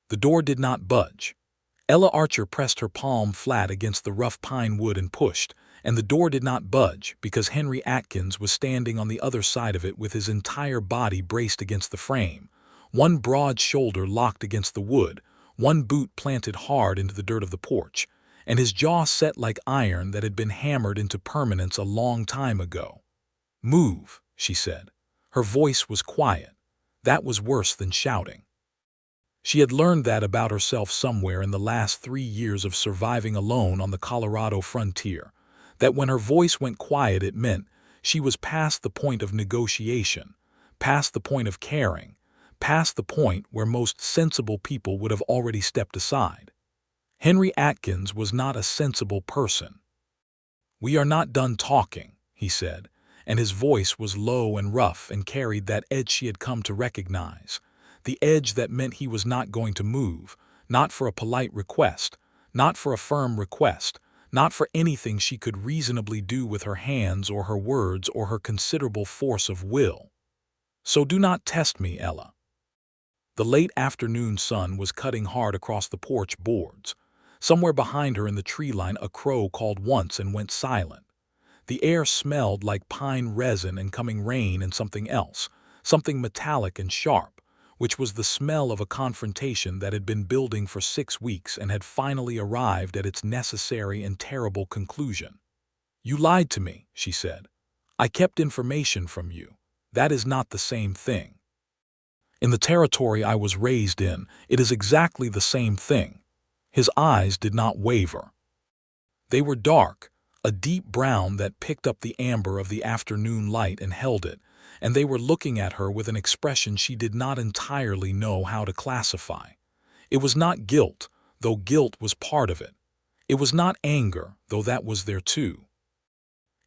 The door did not budge. Ella Archer pressed her palm flat against the rough pine wood and pushed, and the door did not budge because Henry Atkins was standing on the other side of it with his entire body braced against the frame, one broad shoulder locked against the wood, one boot planted hard into the dirt of the porch, and his jaw set like iron that had been hammered into permanence a long time ago. "Move," she said. Her voice was quiet. That was worse than shouting. She had learned that about herself somewhere in the last 3 years of surviving alone on the Colorado frontier, that when her voice went quiet it meant she was past the point of negotiation, past the point of caring, past the point where most sensible people would have already stepped aside. Henry Atkins was not a sensible person. "We are not done talking," he said, and his voice was low and rough and carried that edge she had come to recognize, the edge that meant he was not going to move, not for a polite request, not for a firm request, not for anything she could reasonably do with her hands or her words or her considerable force of will. "So do not test me, Ella." The late afternoon sun was cutting hard across the porch boards. Somewhere behind her in the tree line a crow called once and went silent. The air smelled like pine resin and coming rain and something else, something metallic and sharp, which was the smell of a confrontation that had been building for 6 weeks and had finally arrived at its necessary and terrible conclusion. "You lied to me," she said. "I kept information from you. That is not the same thing. In the territory I was raised in, it is exactly the same thing." His eyes did not waver. They were dark, a deep brown that picked up the amber of the afternoon light and held it, and they were looking at her with an expression she did not entirely know how to classify. It was not guilt, though guilt was part of it. It was not anger, though that was there too.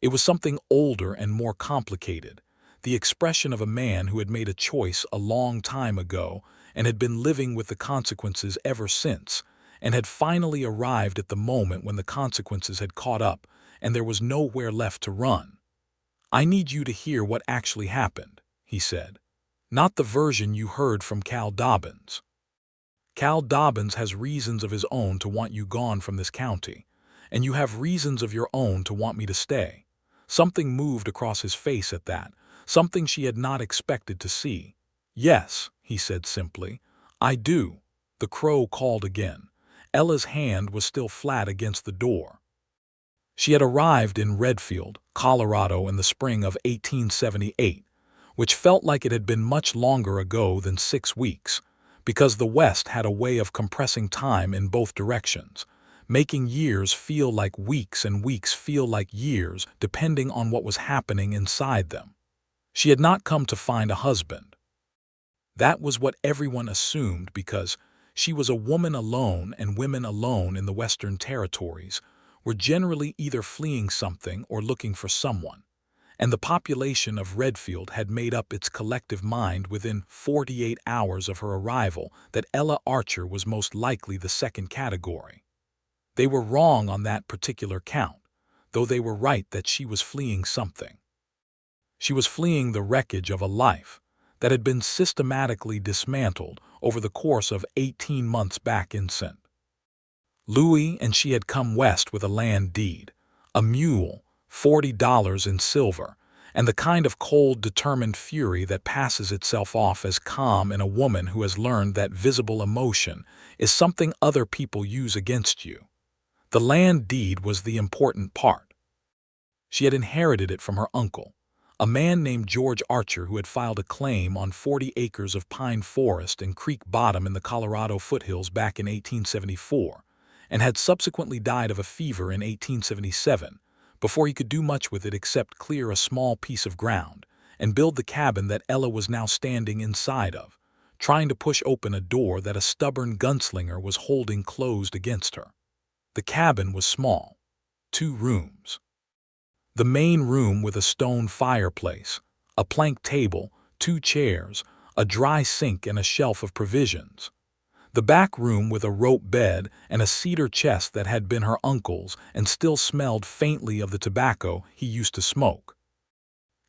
It was something older and more complicated, the expression of a man who had made a choice a long time ago and had been living with the consequences ever since, and had finally arrived at the moment when the consequences had caught up and there was nowhere left to run. "I need you to hear what actually happened," he said. "Not the version you heard from Cal Dobbins. Cal Dobbins has reasons of his own to want you gone from this county, and you have reasons of your own to want me to stay." Something moved across his face at that, something she had not expected to see. "Yes," he said simply. "I do." The crow called again. Ella's hand was still flat against the door. She had arrived in Redfield, Colorado in the spring of 1878, which felt like it had been much longer ago than 6 weeks, because the West had a way of compressing time in both directions, making years feel like weeks and weeks feel like years depending on what was happening inside them. She had not come to find a husband. That was what everyone assumed because she was a woman alone, and women alone in the Western territories were generally either fleeing something or looking for someone, and the population of Redfield had made up its collective mind within 48 hours of her arrival that Ella Archer was most likely the second category. They were wrong on that particular count, though they were right that she was fleeing something. She was fleeing the wreckage of a life that had been systematically dismantled over the course of 18 months back in St. Louis, and she had come west with a land deed, a mule, $40 in silver, and the kind of cold, determined fury that passes itself off as calm in a woman who has learned that visible emotion is something other people use against you. The land deed was the important part. She had inherited it from her uncle, a man named George Archer, who had filed a claim on 40 acres of pine forest and creek bottom in the Colorado foothills back in 1874, and had subsequently died of a fever in 1877, before he could do much with it except clear a small piece of ground and build the cabin that Ella was now standing inside of, trying to push open a door that a stubborn gunslinger was holding closed against her. The cabin was small, 2 rooms. The main room with a stone fireplace, a plank table, 2 chairs, a dry sink and a shelf of provisions. The back room with a rope bed and a cedar chest that had been her uncle's and still smelled faintly of the tobacco he used to smoke.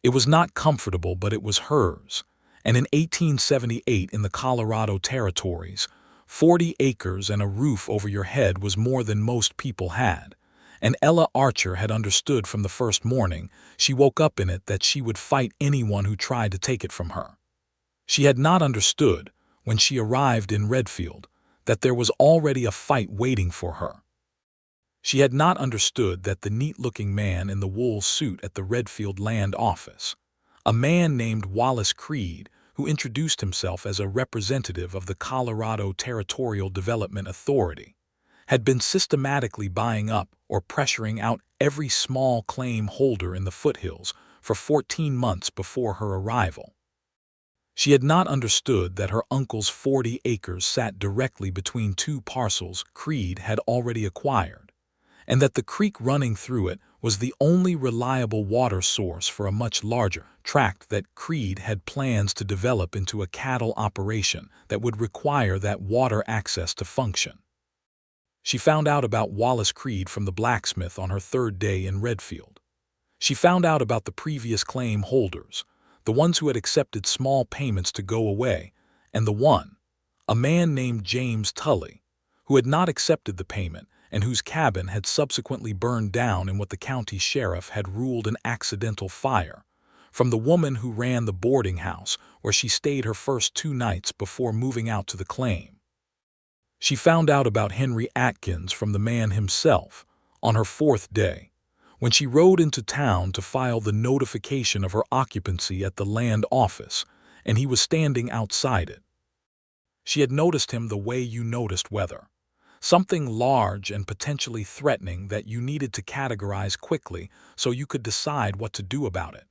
It was not comfortable, but it was hers, and in 1878 in the Colorado territories, 40 acres and a roof over your head was more than most people had, and Ella Archer had understood from the first morning she woke up in it that she would fight anyone who tried to take it from her. She had not understood, when she arrived in Redfield, that there was already a fight waiting for her. She had not understood that the neat-looking man in the wool suit at the Redfield Land Office, a man named Wallace Creed, who introduced himself as a representative of the Colorado Territorial Development Authority, had been systematically buying up or pressuring out every small claim holder in the foothills for 14 months before her arrival. She had not understood that her uncle's 40 acres sat directly between two parcels Creed had already acquired, and that the creek running through it was the only reliable water source for a much larger tract that Creed had plans to develop into a cattle operation that would require that water access to function. She found out about Wallace Creed from the blacksmith on her third day in Redfield. She found out about the previous claim holders, the ones who had accepted small payments to go away, and the one, a man named James Tully, who had not accepted the payment and whose cabin had subsequently burned down in what the county sheriff had ruled an accidental fire, from the woman who ran the boarding house where she stayed her first 2 nights before moving out to the claim. She found out about Henry Atkins from the man himself on her 4th day, when she rode into town to file the notification of her occupancy at the land office, and he was standing outside it. She had noticed him the way you noticed weather, something large and potentially threatening that you needed to categorize quickly so you could decide what to do about it.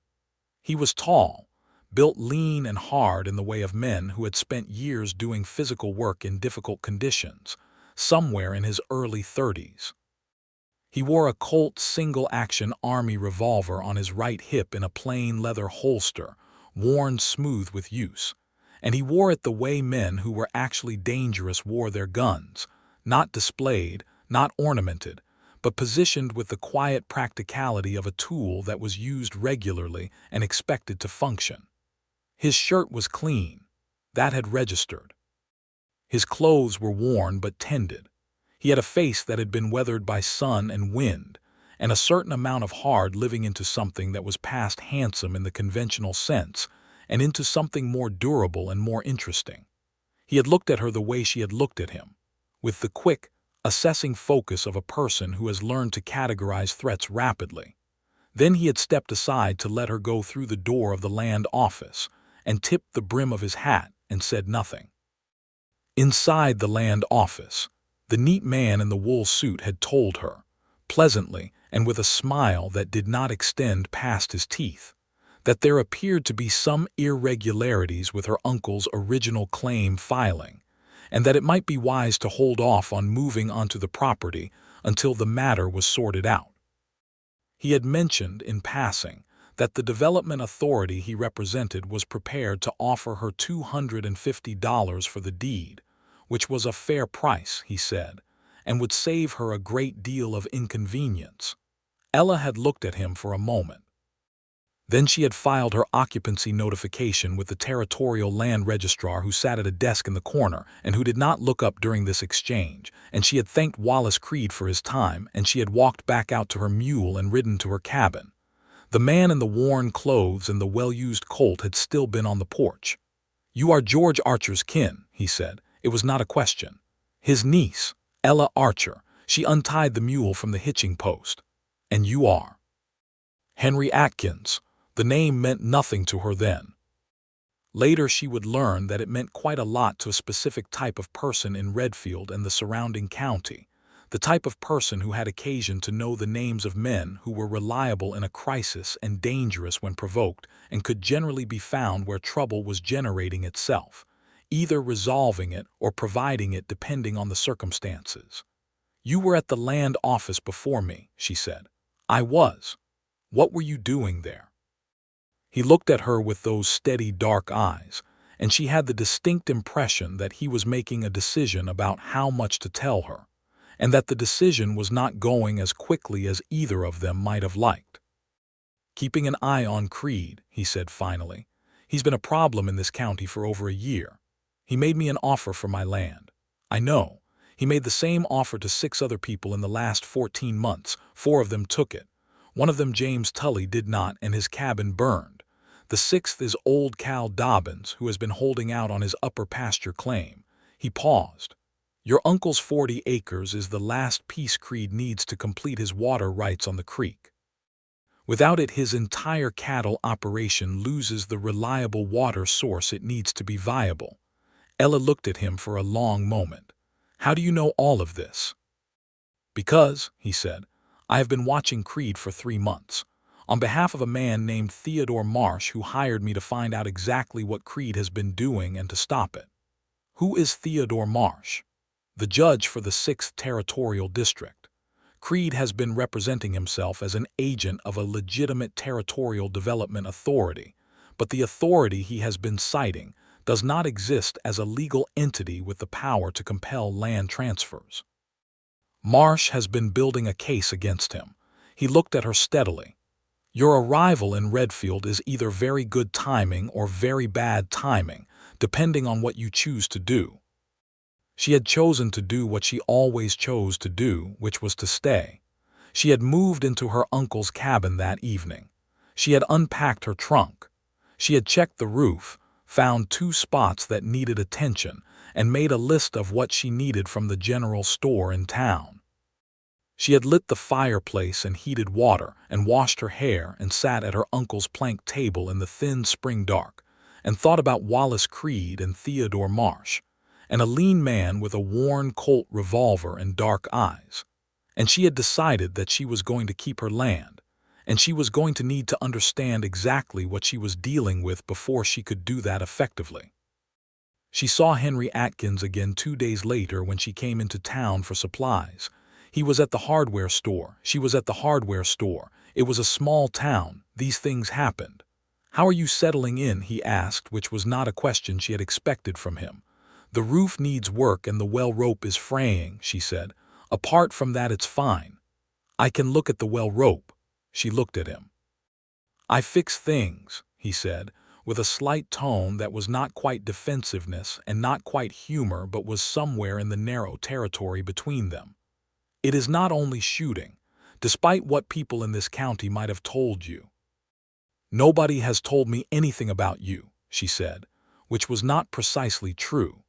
He was tall, built lean and hard in the way of men who had spent years doing physical work in difficult conditions, somewhere in his early 30s. He wore a Colt single-action Army revolver on his right hip in a plain leather holster, worn smooth with use, and he wore it the way men who were actually dangerous wore their guns, not displayed, not ornamented, but positioned with the quiet practicality of a tool that was used regularly and expected to function. His shirt was clean. That had registered. His clothes were worn but tended. He had a face that had been weathered by sun and wind, and a certain amount of hard living into something that was past handsome in the conventional sense, and into something more durable and more interesting. He had looked at her the way she had looked at him, with the quick, assessing focus of a person who has learned to categorize threats rapidly. Then he had stepped aside to let her go through the door of the land office, and tipped the brim of his hat and said nothing. Inside the land office, the neat man in the wool suit had told her, pleasantly and with a smile that did not extend past his teeth, that there appeared to be some irregularities with her uncle's original claim filing, and that it might be wise to hold off on moving onto the property until the matter was sorted out. He had mentioned, in passing, that the development authority he represented was prepared to offer her $250 for the deed, which was a fair price, he said, and would save her a great deal of inconvenience. Ella had looked at him for a moment. Then she had filed her occupancy notification with the territorial land registrar who sat at a desk in the corner and who did not look up during this exchange, and she had thanked Wallace Creed for his time, and she had walked back out to her mule and ridden to her cabin. The man in the worn clothes and the well-used Colt had still been on the porch. "You are George Archer's kin," he said. It was not a question. His niece, Ella Archer. She untied the mule from the hitching post. "And you are?" "Henry Atkins." The name meant nothing to her then. Later she would learn that it meant quite a lot to a specific type of person in Redfield and the surrounding county, the type of person who had occasion to know the names of men who were reliable in a crisis and dangerous when provoked and could generally be found where trouble was generating itself, either resolving it or providing it depending on the circumstances. "You were at the land office before me," she said. "I was. What were you doing there?" He looked at her with those steady dark eyes, and she had the distinct impression that he was making a decision about how much to tell her, and that the decision was not going as quickly as either of them might have liked. "Keeping an eye on Creed," he said finally. "He's been a problem in this county for over a year. He made me an offer for my land. I know. He made the same offer to 6 other people in the last 14 months. 4 of them took it. One of them, James Tully, did not, and his cabin burned. The 6th is old Cal Dobbins, who has been holding out on his upper pasture claim. He paused. Your uncle's 40 acres is the last piece Creed needs to complete his water rights on the creek. Without it, his entire cattle operation loses the reliable water source it needs to be viable. Ella looked at him for a long moment. How do you know all of this? Because, he said, I have been watching Creed for 3 months. On behalf of a man named Theodore Marsh, who hired me to find out exactly what Creed has been doing and to stop it. Who is Theodore Marsh? The judge for the 6th Territorial District. Creed has been representing himself as an agent of a legitimate territorial development authority, but the authority he has been citing does not exist as a legal entity with the power to compel land transfers. Marsh has been building a case against him. He looked at her steadily. Your arrival in Redfield is either very good timing or very bad timing, depending on what you choose to do. She had chosen to do what she always chose to do, which was to stay. She had moved into her uncle's cabin that evening. She had unpacked her trunk. She had checked the roof, found 2 spots that needed attention, and made a list of what she needed from the general store in town. She had lit the fireplace and heated water and washed her hair and sat at her uncle's plank table in the thin spring dark and thought about Wallace Creed and Theodore Marsh, and a lean man with a worn Colt revolver and dark eyes. And she had decided that she was going to keep her land, and she was going to need to understand exactly what she was dealing with before she could do that effectively. She saw Henry Atkins again 2 days later when she came into town for supplies. He was at the hardware store. She was at the hardware store. It was a small town. These things happened. How are you settling in? He asked, which was not a question she had expected from him. The roof needs work and the well rope is fraying, she said. Apart from that, it's fine. I can look at the well rope. She looked at him. I fix things, he said, with a slight tone that was not quite defensiveness and not quite humor, but was somewhere in the narrow territory between them. It is not only shooting, despite what people in this county might have told you. Nobody has told me anything about you, she said, which was not precisely true.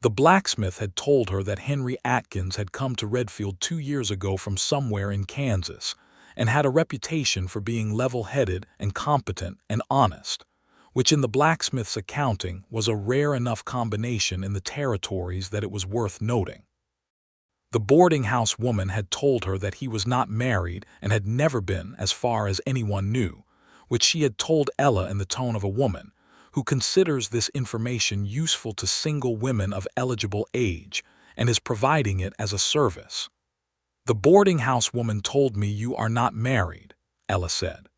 The blacksmith had told her that Henry Atkins had come to Redfield 2 years ago from somewhere in Kansas and had a reputation for being level-headed and competent and honest, which in the blacksmith's accounting was a rare enough combination in the territories that it was worth noting. The boarding house woman had told her that he was not married and had never been, as far as anyone knew, which she had told Ella in the tone of a woman who considers this information useful to single women of eligible age and is providing it as a service. The boarding house woman told me you are not married, Ella said.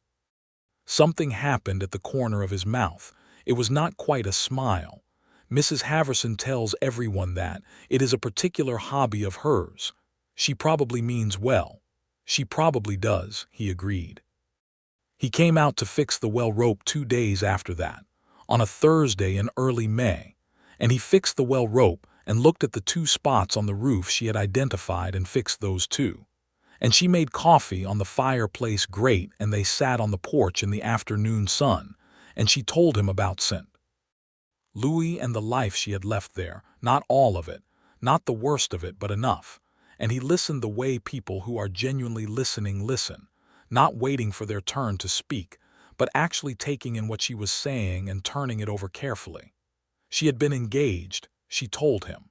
Something happened at the corner of his mouth. It was not quite a smile. Mrs. Haverson tells everyone that. It is a particular hobby of hers. She probably means well. She probably does, he agreed. He came out to fix the well rope 2 days after that, on a Thursday in early May, and he fixed the well rope and looked at the 2 spots on the roof she had identified and fixed those too. And she made coffee on the fireplace grate and they sat on the porch in the afternoon sun, and she told him about St. Louis and the life she had left there, not all of it, not the worst of it, but enough. And he listened the way people who are genuinely listening listen, not waiting for their turn to speak, but actually taking in what she was saying and turning it over carefully. She had been engaged, she told him,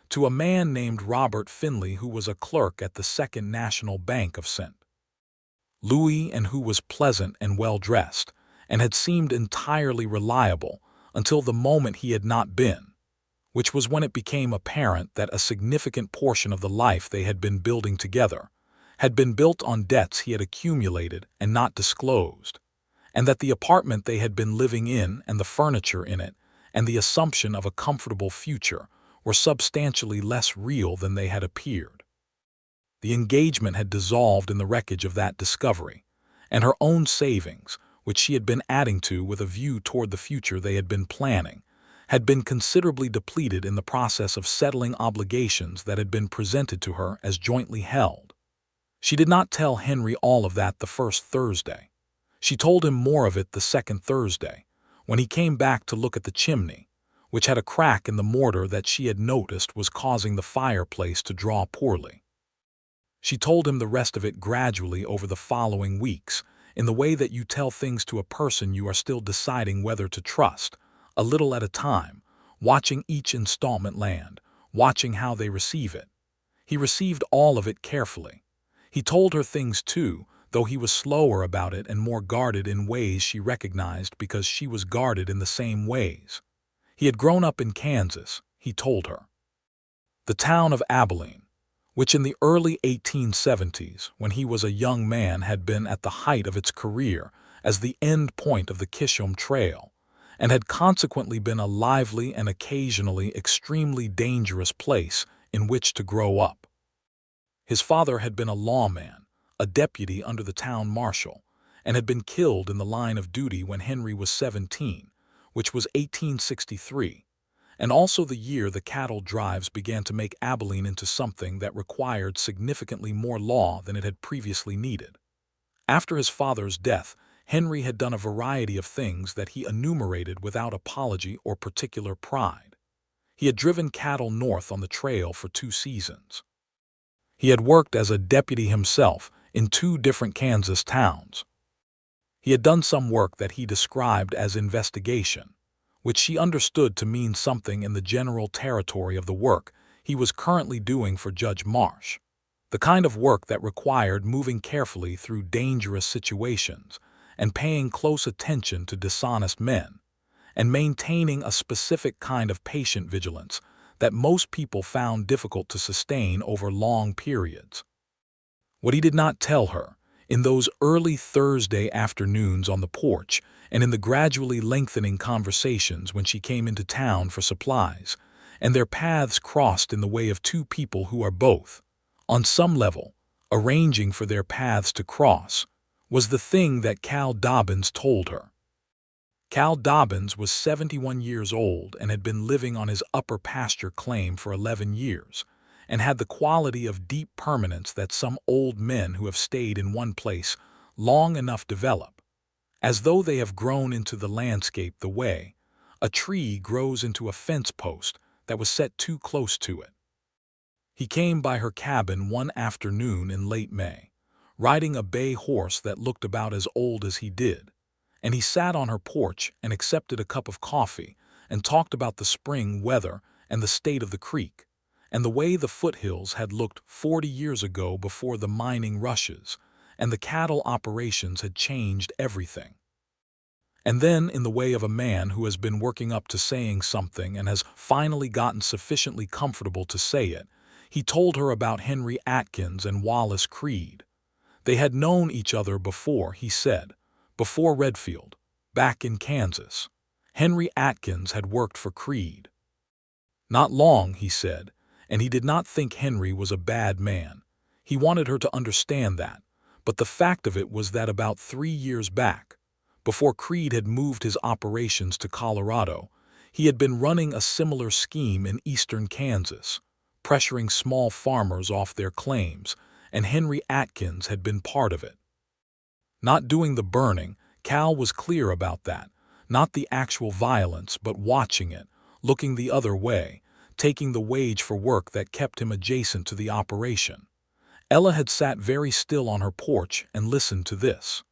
to a man named Robert Finley, who was a clerk at the Second National Bank of St. Louis and who was pleasant and well-dressed, and had seemed entirely reliable until the moment he had not been, which was when it became apparent that a significant portion of the life they had been building together had been built on debts he had accumulated and not disclosed, and that the apartment they had been living in and the furniture in it and the assumption of a comfortable future were substantially less real than they had appeared. The engagement had dissolved in the wreckage of that discovery, and her own savings, which she had been adding to with a view toward the future they had been planning, had been considerably depleted in the process of settling obligations that had been presented to her as jointly held. She did not tell Henry all of that the first Thursday. She told him more of it the second Thursday, when he came back to look at the chimney, which had a crack in the mortar that she had noticed was causing the fireplace to draw poorly. She told him the rest of it gradually over the following weeks, in the way that you tell things to a person you are still deciding whether to trust, a little at a time, watching each installment land, watching how they receive it. He received all of it carefully. He told her things too, though he was slower about it and more guarded in ways she recognized because she was guarded in the same ways. He had grown up in Kansas, he told her. The town of Abilene, which in the early 1870s, when he was a young man, had been at the height of its career as the end point of the Kishom Trail, and had consequently been a lively and occasionally extremely dangerous place in which to grow up. His father had been a lawman, a deputy under the town marshal, and had been killed in the line of duty when Henry was 17, which was 1863, and also the year the cattle drives began to make Abilene into something that required significantly more law than it had previously needed. After his father's death, Henry had done a variety of things that he enumerated without apology or particular pride. He had driven cattle north on the trail for 2 seasons. He had worked as a deputy himself in 2 different Kansas towns. He had done some work that he described as investigation, which she understood to mean something in the general territory of the work he was currently doing for Judge Marsh, the kind of work that required moving carefully through dangerous situations and paying close attention to dishonest men, and maintaining a specific kind of patient vigilance that most people found difficult to sustain over long periods. What he did not tell her, in those early Thursday afternoons on the porch and in the gradually lengthening conversations when she came into town for supplies, and their paths crossed in the way of 2 people who are both, on some level, arranging for their paths to cross, was the thing that Cal Dobbins told her. Cal Dobbins was 71 years old and had been living on his upper pasture claim for 11 years, and had the quality of deep permanence that some old men who have stayed in one place long enough develop, as though they have grown into the landscape the way a tree grows into a fence post that was set too close to it. He came by her cabin one afternoon in late May, riding a bay horse that looked about as old as he did, and he sat on her porch and accepted a cup of coffee and talked about the spring weather and the state of the creek, and the way the foothills had looked 40 years ago before the mining rushes, and the cattle operations had changed everything. And then, in the way of a man who has been working up to saying something and has finally gotten sufficiently comfortable to say it, he told her about Henry Atkins and Wallace Creed. They had known each other before, he said, before Redfield, back in Kansas. Henry Atkins had worked for Creed. Not long, he said, and he did not think Henry was a bad man. He wanted her to understand that, but the fact of it was that about 3 years back, before Creed had moved his operations to Colorado, he had been running a similar scheme in eastern Kansas, pressuring small farmers off their claims, and Henry Atkins had been part of it. Not doing the burning, Cal was clear about that, not the actual violence, but watching it, looking the other way, taking the wage for work that kept him adjacent to the operation. Ella had sat very still on her porch and listened to this.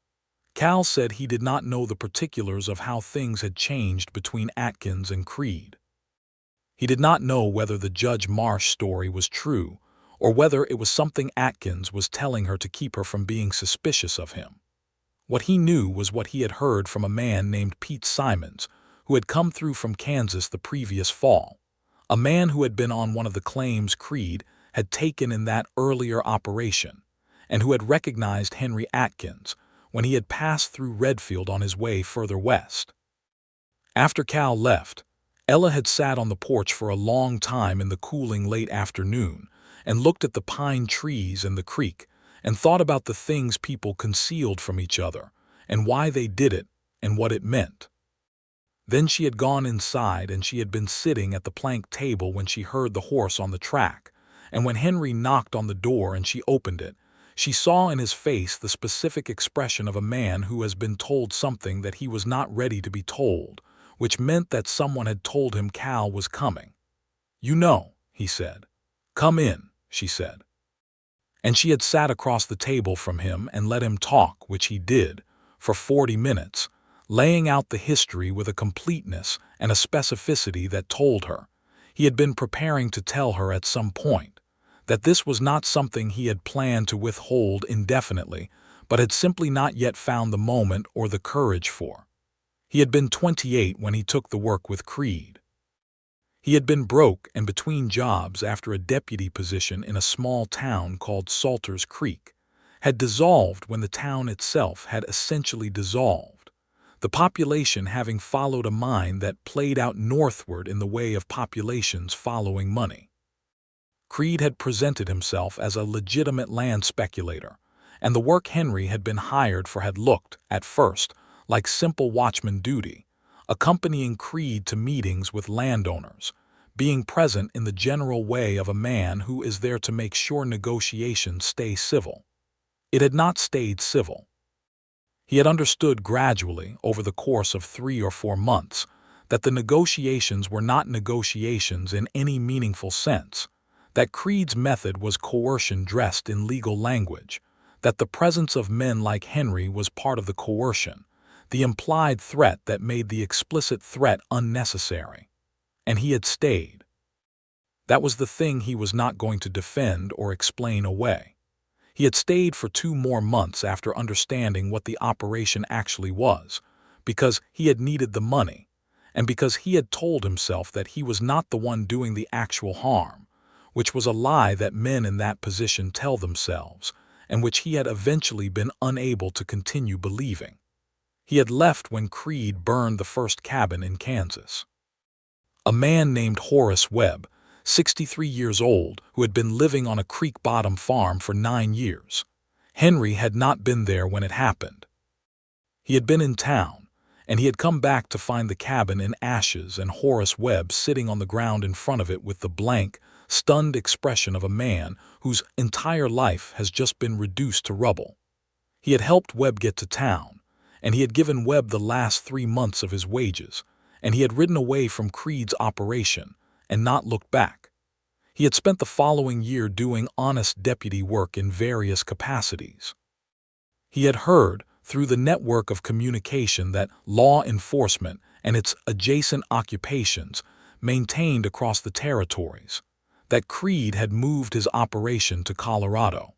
Cal said he did not know the particulars of how things had changed between Atkins and Creed. He did not know whether the Judge Marsh story was true, or whether it was something Atkins was telling her to keep her from being suspicious of him. What he knew was what he had heard from a man named Pete Simons, who had come through from Kansas the previous fall, a man who had been on one of the claims Creed had taken in that earlier operation, and who had recognized Henry Atkins when he had passed through Redfield on his way further west. After Cal left, Ella had sat on the porch for a long time in the cooling late afternoon and looked at the pine trees and the creek and thought about the things people concealed from each other and why they did it and what it meant. Then she had gone inside and she had been sitting at the plank table when she heard the horse on the track, and when Henry knocked on the door and she opened it, she saw in his face the specific expression of a man who has been told something that he was not ready to be told, which meant that someone had told him Cal was coming. "You know," he said. "Come in," she said. And she had sat across the table from him and let him talk, which he did, for 40 minutes, laying out the history with a completeness and a specificity that told her he had been preparing to tell her at some point, that this was not something he had planned to withhold indefinitely, but had simply not yet found the moment or the courage for. He had been 28 when he took the work with Creed. He had been broke and between jobs after a deputy position in a small town called Salters Creek had dissolved when the town itself had essentially dissolved, the population having followed a mind that played out northward in the way of populations following money. Creed had presented himself as a legitimate land speculator, and the work Henry had been hired for had looked, at first, like simple watchman duty, accompanying Creed to meetings with landowners, being present in the general way of a man who is there to make sure negotiations stay civil. It had not stayed civil. He had understood gradually, over the course of 3 or 4 months, that the negotiations were not negotiations in any meaningful sense, that Creed's method was coercion dressed in legal language, that the presence of men like Henry was part of the coercion, the implied threat that made the explicit threat unnecessary. And he had stayed. That was the thing he was not going to defend or explain away. He had stayed for 2 more months after understanding what the operation actually was, because he had needed the money, and because he had told himself that he was not the one doing the actual harm, which was a lie that men in that position tell themselves, and which he had eventually been unable to continue believing. He had left when Creed burned the first cabin in Kansas. A man named Horace Webb, 63 years old, who had been living on a creek bottom farm for 9 years. Henry had not been there when it happened. He had been in town, and he had come back to find the cabin in ashes and Horace Webb sitting on the ground in front of it with the blank, stunned expression of a man whose entire life has just been reduced to rubble. He had helped Webb get to town, and he had given Webb the last 3 months of his wages, and he had ridden away from Creed's operation and not looked back. He had spent the following year doing honest deputy work in various capacities. He had heard, through the network of communication that law enforcement and its adjacent occupations maintained across the territories, that Creed had moved his operation to Colorado.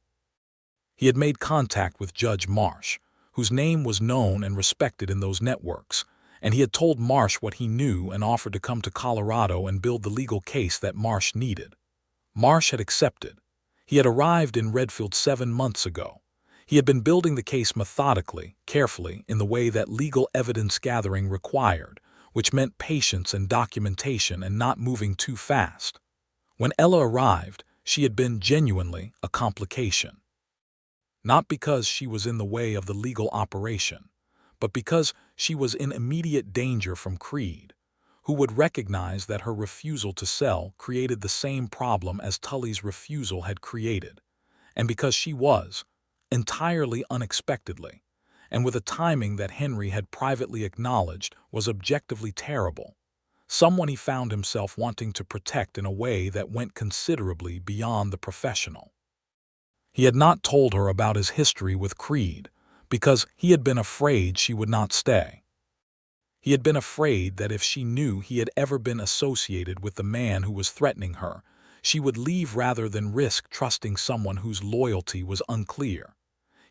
He had made contact with Judge Marsh, whose name was known and respected in those networks, and he had told Marsh what he knew and offered to come to Colorado and build the legal case that Marsh needed. Marsh had accepted. He had arrived in Redfield 7 months ago. He had been building the case methodically, carefully, in the way that legal evidence gathering required, which meant patience and documentation and not moving too fast. When Ella arrived, she had been genuinely a complication. Not because she was in the way of the legal operation, but because she was in immediate danger from Creed, who would recognize that her refusal to sell created the same problem as Tully's refusal had created, and because she was, entirely unexpectedly, and with a timing that Henry had privately acknowledged was objectively terrible, someone he found himself wanting to protect in a way that went considerably beyond the professional. He had not told her about his history with Creed, because he had been afraid she would not stay. He had been afraid that if she knew he had ever been associated with the man who was threatening her, she would leave rather than risk trusting someone whose loyalty was unclear.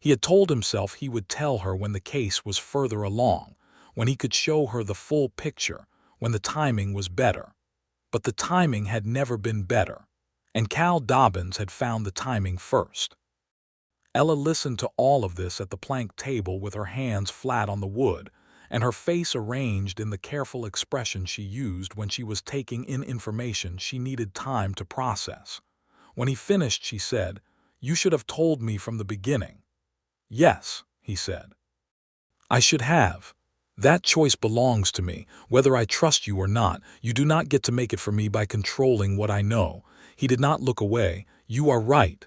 He had told himself he would tell her when the case was further along, when he could show her the full picture, when the timing was better. But the timing had never been better, and Cal Dobbins had found the timing first. Ella listened to all of this at the plank table with her hands flat on the wood, and her face arranged in the careful expression she used when she was taking in information she needed time to process. When he finished, she said, "You should have told me from the beginning." "Yes," he said. "I should have. That choice belongs to me, whether I trust you or not. You do not get to make it for me by controlling what I know." He did not look away. "You are right.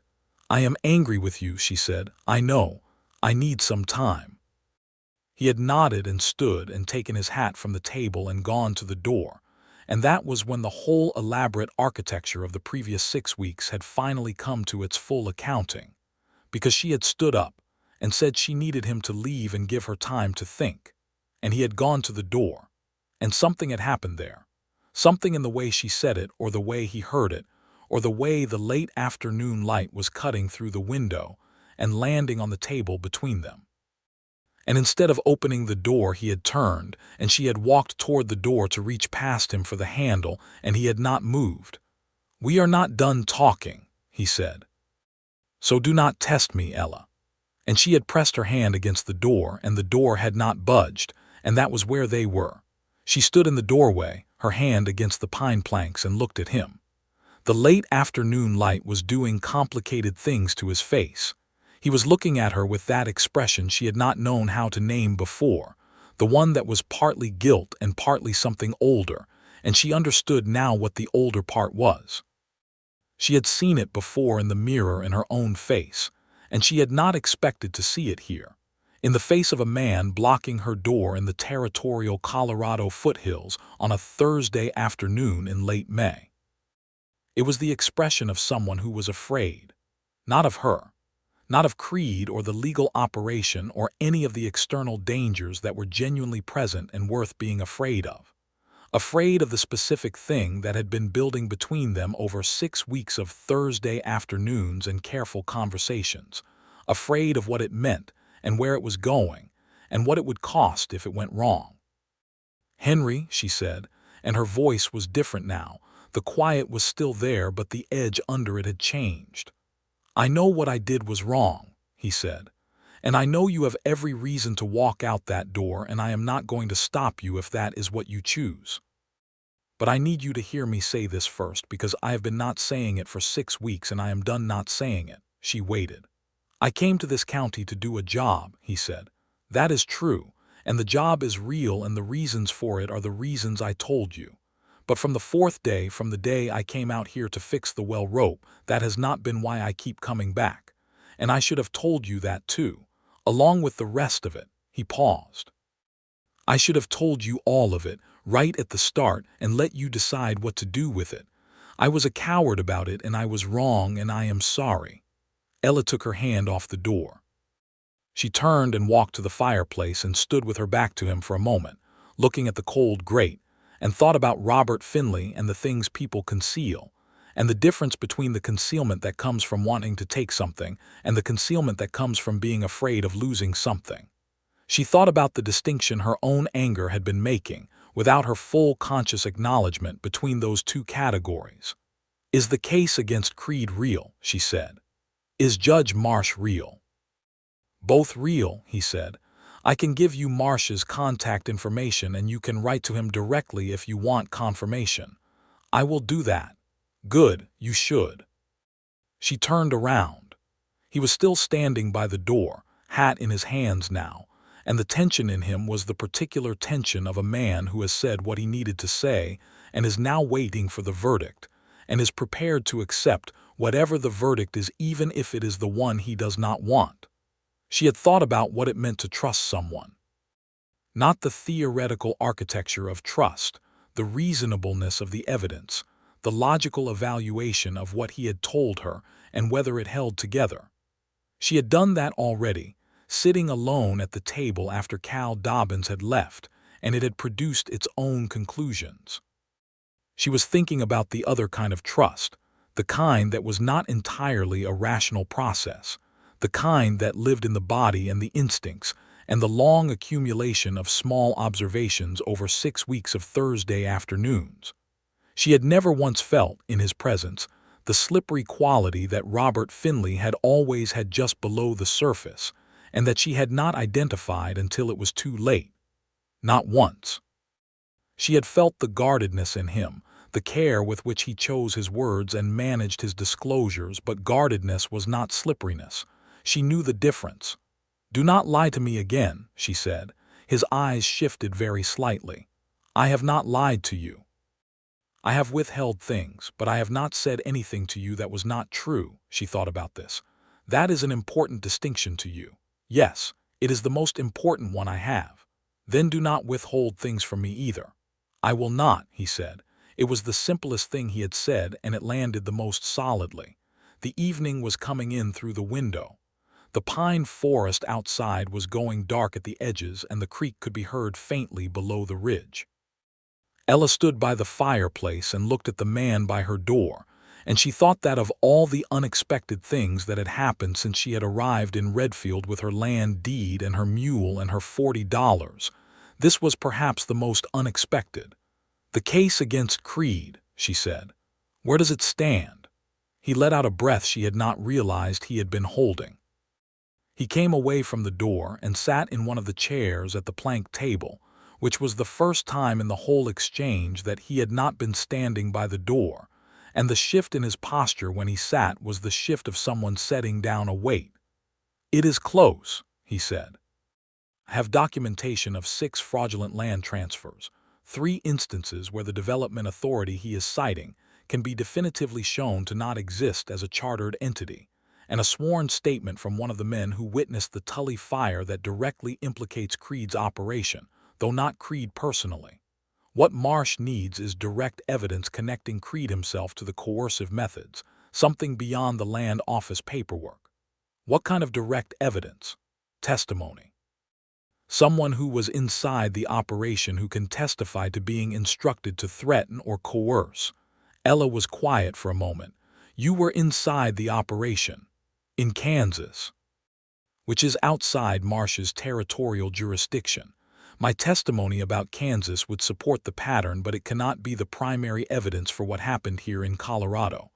I am angry with you," she said. "I know. I need some time." He had nodded and stood and taken his hat from the table and gone to the door, and that was when the whole elaborate architecture of the previous 6 weeks had finally come to its full accounting, because she had stood up and said she needed him to leave and give her time to think, and he had gone to the door, and something had happened there, something in the way she said it or the way he heard it, or the way the late afternoon light was cutting through the window and landing on the table between them. And instead of opening the door, he had turned, and she had walked toward the door to reach past him for the handle, and he had not moved. "We are not done talking," he said. "So do not test me, Ella." And she had pressed her hand against the door, and the door had not budged, and that was where they were. She stood in the doorway, her hand against the pine planks, and looked at him. The late afternoon light was doing complicated things to his face. He was looking at her with that expression she had not known how to name before, the one that was partly guilt and partly something older, and she understood now what the older part was. She had seen it before in the mirror in her own face, and she had not expected to see it here, in the face of a man blocking her door in the territorial Colorado foothills on a Thursday afternoon in late May. It was the expression of someone who was afraid, not of her, not of Creed or the legal operation or any of the external dangers that were genuinely present and worth being afraid of. Afraid of the specific thing that had been building between them over 6 weeks of Thursday afternoons and careful conversations. Afraid of what it meant and where it was going and what it would cost if it went wrong. "Henry," she said, and her voice was different now. The quiet was still there, but the edge under it had changed. "I know what I did was wrong," he said, "and I know you have every reason to walk out that door, and I am not going to stop you if that is what you choose. But I need you to hear me say this first, because I have been not saying it for 6 weeks and I am done not saying it." She waited. "I came to this county to do a job," he said. "That is true, and the job is real, and the reasons for it are the reasons I told you. But from the 4th day, from the day I came out here to fix the well rope, that has not been why I keep coming back. And I should have told you that too, along with the rest of it." He paused. "I should have told you all of it, right at the start, and let you decide what to do with it. I was a coward about it, and I was wrong, and I am sorry." Ella took her hand off the door. She turned and walked to the fireplace and stood with her back to him for a moment, looking at the cold grate, and thought about Robert Finley and the things people conceal, and the difference between the concealment that comes from wanting to take something and the concealment that comes from being afraid of losing something. She thought about the distinction her own anger had been making, without her full conscious acknowledgement, between those two categories. "Is the case against Creed real?" she said. "Is Judge Marsh real?" "Both real," he said. "I can give you Marsh's contact information, and you can write to him directly if you want confirmation. I will do that." "Good, you should." She turned around. He was still standing by the door, hat in his hands now, and the tension in him was the particular tension of a man who has said what he needed to say and is now waiting for the verdict, and is prepared to accept whatever the verdict is, even if it is the one he does not want. She had thought about what it meant to trust someone. Not the theoretical architecture of trust, the reasonableness of the evidence, the logical evaluation of what he had told her and whether it held together. She had done that already, sitting alone at the table after Cal Dobbins had left, and it had produced its own conclusions. She was thinking about the other kind of trust, the kind that was not entirely a rational process, the kind that lived in the body and the instincts, and the long accumulation of small observations over 6 weeks of Thursday afternoons. She had never once felt, in his presence, the slippery quality that Robert Finley had always had just below the surface, and that she had not identified until it was too late. Not once. She had felt the guardedness in him, the care with which he chose his words and managed his disclosures, but guardedness was not slipperiness. She knew the difference. "Do not lie to me again," she said. His eyes shifted very slightly. "I have not lied to you. I have withheld things, but I have not said anything to you that was not true." She thought about this. "That is an important distinction to you." "Yes, it is the most important one I have." "Then do not withhold things from me either." "I will not," he said. It was the simplest thing he had said, and it landed the most solidly. The evening was coming in through the window. The pine forest outside was going dark at the edges, and the creek could be heard faintly below the ridge. Ella stood by the fireplace and looked at the man by her door, and she thought that of all the unexpected things that had happened since she had arrived in Redfield with her land deed and her mule and her $40, this was perhaps the most unexpected. "The case against Creed," she said. "Where does it stand?" He let out a breath she had not realized he had been holding. He came away from the door and sat in one of the chairs at the plank table, which was the first time in the whole exchange that he had not been standing by the door, and the shift in his posture when he sat was the shift of someone setting down a weight. "It is close," he said. "I have documentation of 6 fraudulent land transfers, 3 instances where the development authority he is citing can be definitively shown to not exist as a chartered entity, and a sworn statement from one of the men who witnessed the Tully fire that directly implicates Creed's operation, though not Creed personally. What Marsh needs is direct evidence connecting Creed himself to the coercive methods, something beyond the land office paperwork." "What kind of direct evidence?" "Testimony. Someone who was inside the operation who can testify to being instructed to threaten or coerce." Ella was quiet for a moment. "You were inside the operation. In Kansas, which is outside Marsh's territorial jurisdiction. My testimony about Kansas would support the pattern, but it cannot be the primary evidence for what happened here in Colorado.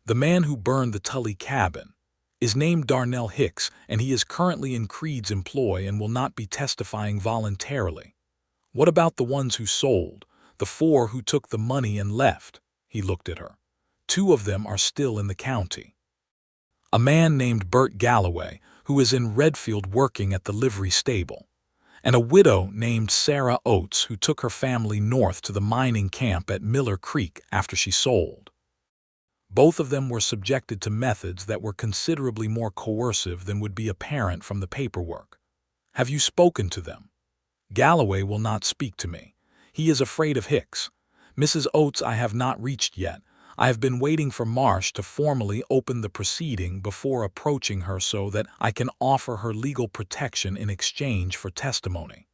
The man who burned the Tully cabin is named Darnell Hicks, and he is currently in Creed's employ and will not be testifying voluntarily." "What about the ones who sold, the 4 who took the money and left?" He looked at her. "2 of them are still in the county. A man named Bert Galloway, who is in Redfield working at the livery stable, and a widow named Sarah Oates who took her family north to the mining camp at Miller Creek after she sold. Both of them were subjected to methods that were considerably more coercive than would be apparent from the paperwork. Have you spoken to them?" "Galloway will not speak to me. He is afraid of Hicks. Mrs. Oates I have not reached yet. I have been waiting for Marsh to formally open the proceeding before approaching her so that I can offer her legal protection in exchange for testimony."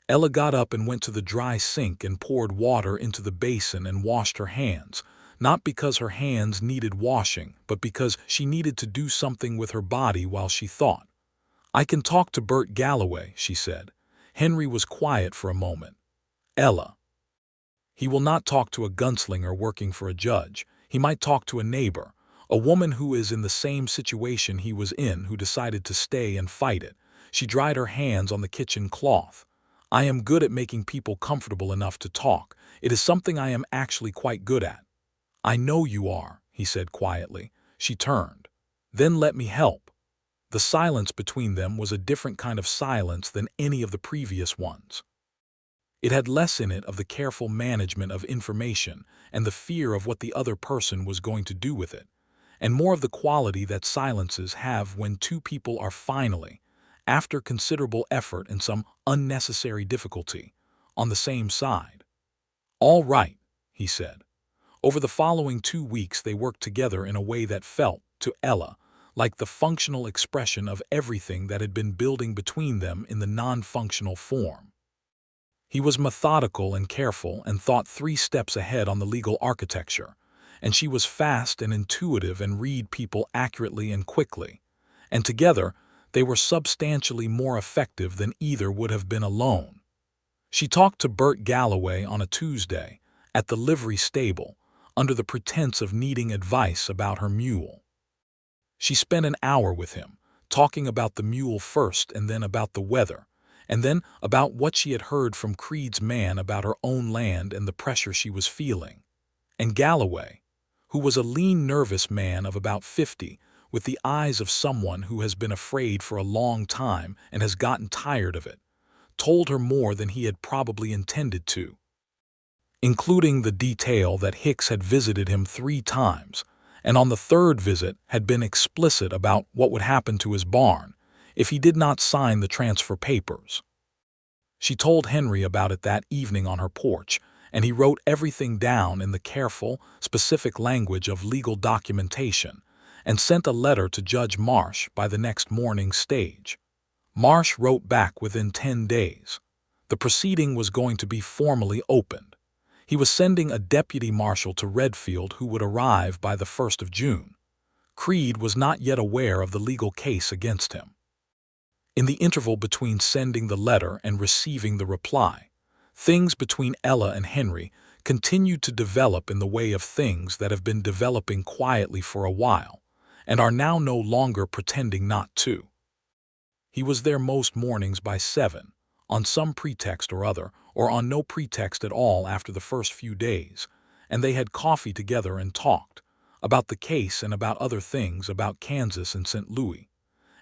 Ella got up and went to the dry sink and poured water into the basin and washed her hands, not because her hands needed washing, but because she needed to do something with her body while she thought. "I can talk to Bert Galloway," she said. Henry was quiet for a moment. "Ella, he will not talk to a gunslinger working for a judge. He might talk to a neighbor, a woman who is in the same situation he was in who decided to stay and fight it." She dried her hands on the kitchen cloth. "I am good at making people comfortable enough to talk. It is something I am actually quite good at." "I know you are," he said quietly. She turned. "Then let me help." The silence between them was a different kind of silence than any of the previous ones. It had less in it of the careful management of information and the fear of what the other person was going to do with it, and more of the quality that silences have when 2 people are finally, after considerable effort and some unnecessary difficulty, on the same side. "All right," he said. Over the following 2 weeks they worked together in a way that felt, to Ella, like the functional expression of everything that had been building between them in the non-functional form. He was methodical and careful and thought 3 steps ahead on the legal architecture, and she was fast and intuitive and read people accurately and quickly, and together they were substantially more effective than either would have been alone. She talked to Bert Galloway on a Tuesday at the livery stable under the pretense of needing advice about her mule. She spent an hour with him, talking about the mule first and then about the weather, and then about what she had heard from Creed's man about her own land and the pressure she was feeling. And Galloway, who was a lean, nervous man of about 50, with the eyes of someone who has been afraid for a long time and has gotten tired of it, told her more than he had probably intended to, including the detail that Hicks had visited him 3 times, and on the 3rd visit had been explicit about what would happen to his barn if he did not sign the transfer papers. She told Henry about it that evening on her porch, and he wrote everything down in the careful, specific language of legal documentation and sent a letter to Judge Marsh by the next morning's stage. Marsh wrote back within 10 days. The proceeding was going to be formally opened. He was sending a deputy marshal to Redfield who would arrive by the 1st of June. Creed was not yet aware of the legal case against him. In the interval between sending the letter and receiving the reply, things between Ella and Henry continued to develop in the way of things that have been developing quietly for a while and are now no longer pretending not to. He was there most mornings by 7, on some pretext or other, or on no pretext at all after the first few days, and they had coffee together and talked about the case and about other things, about Kansas and St. Louis,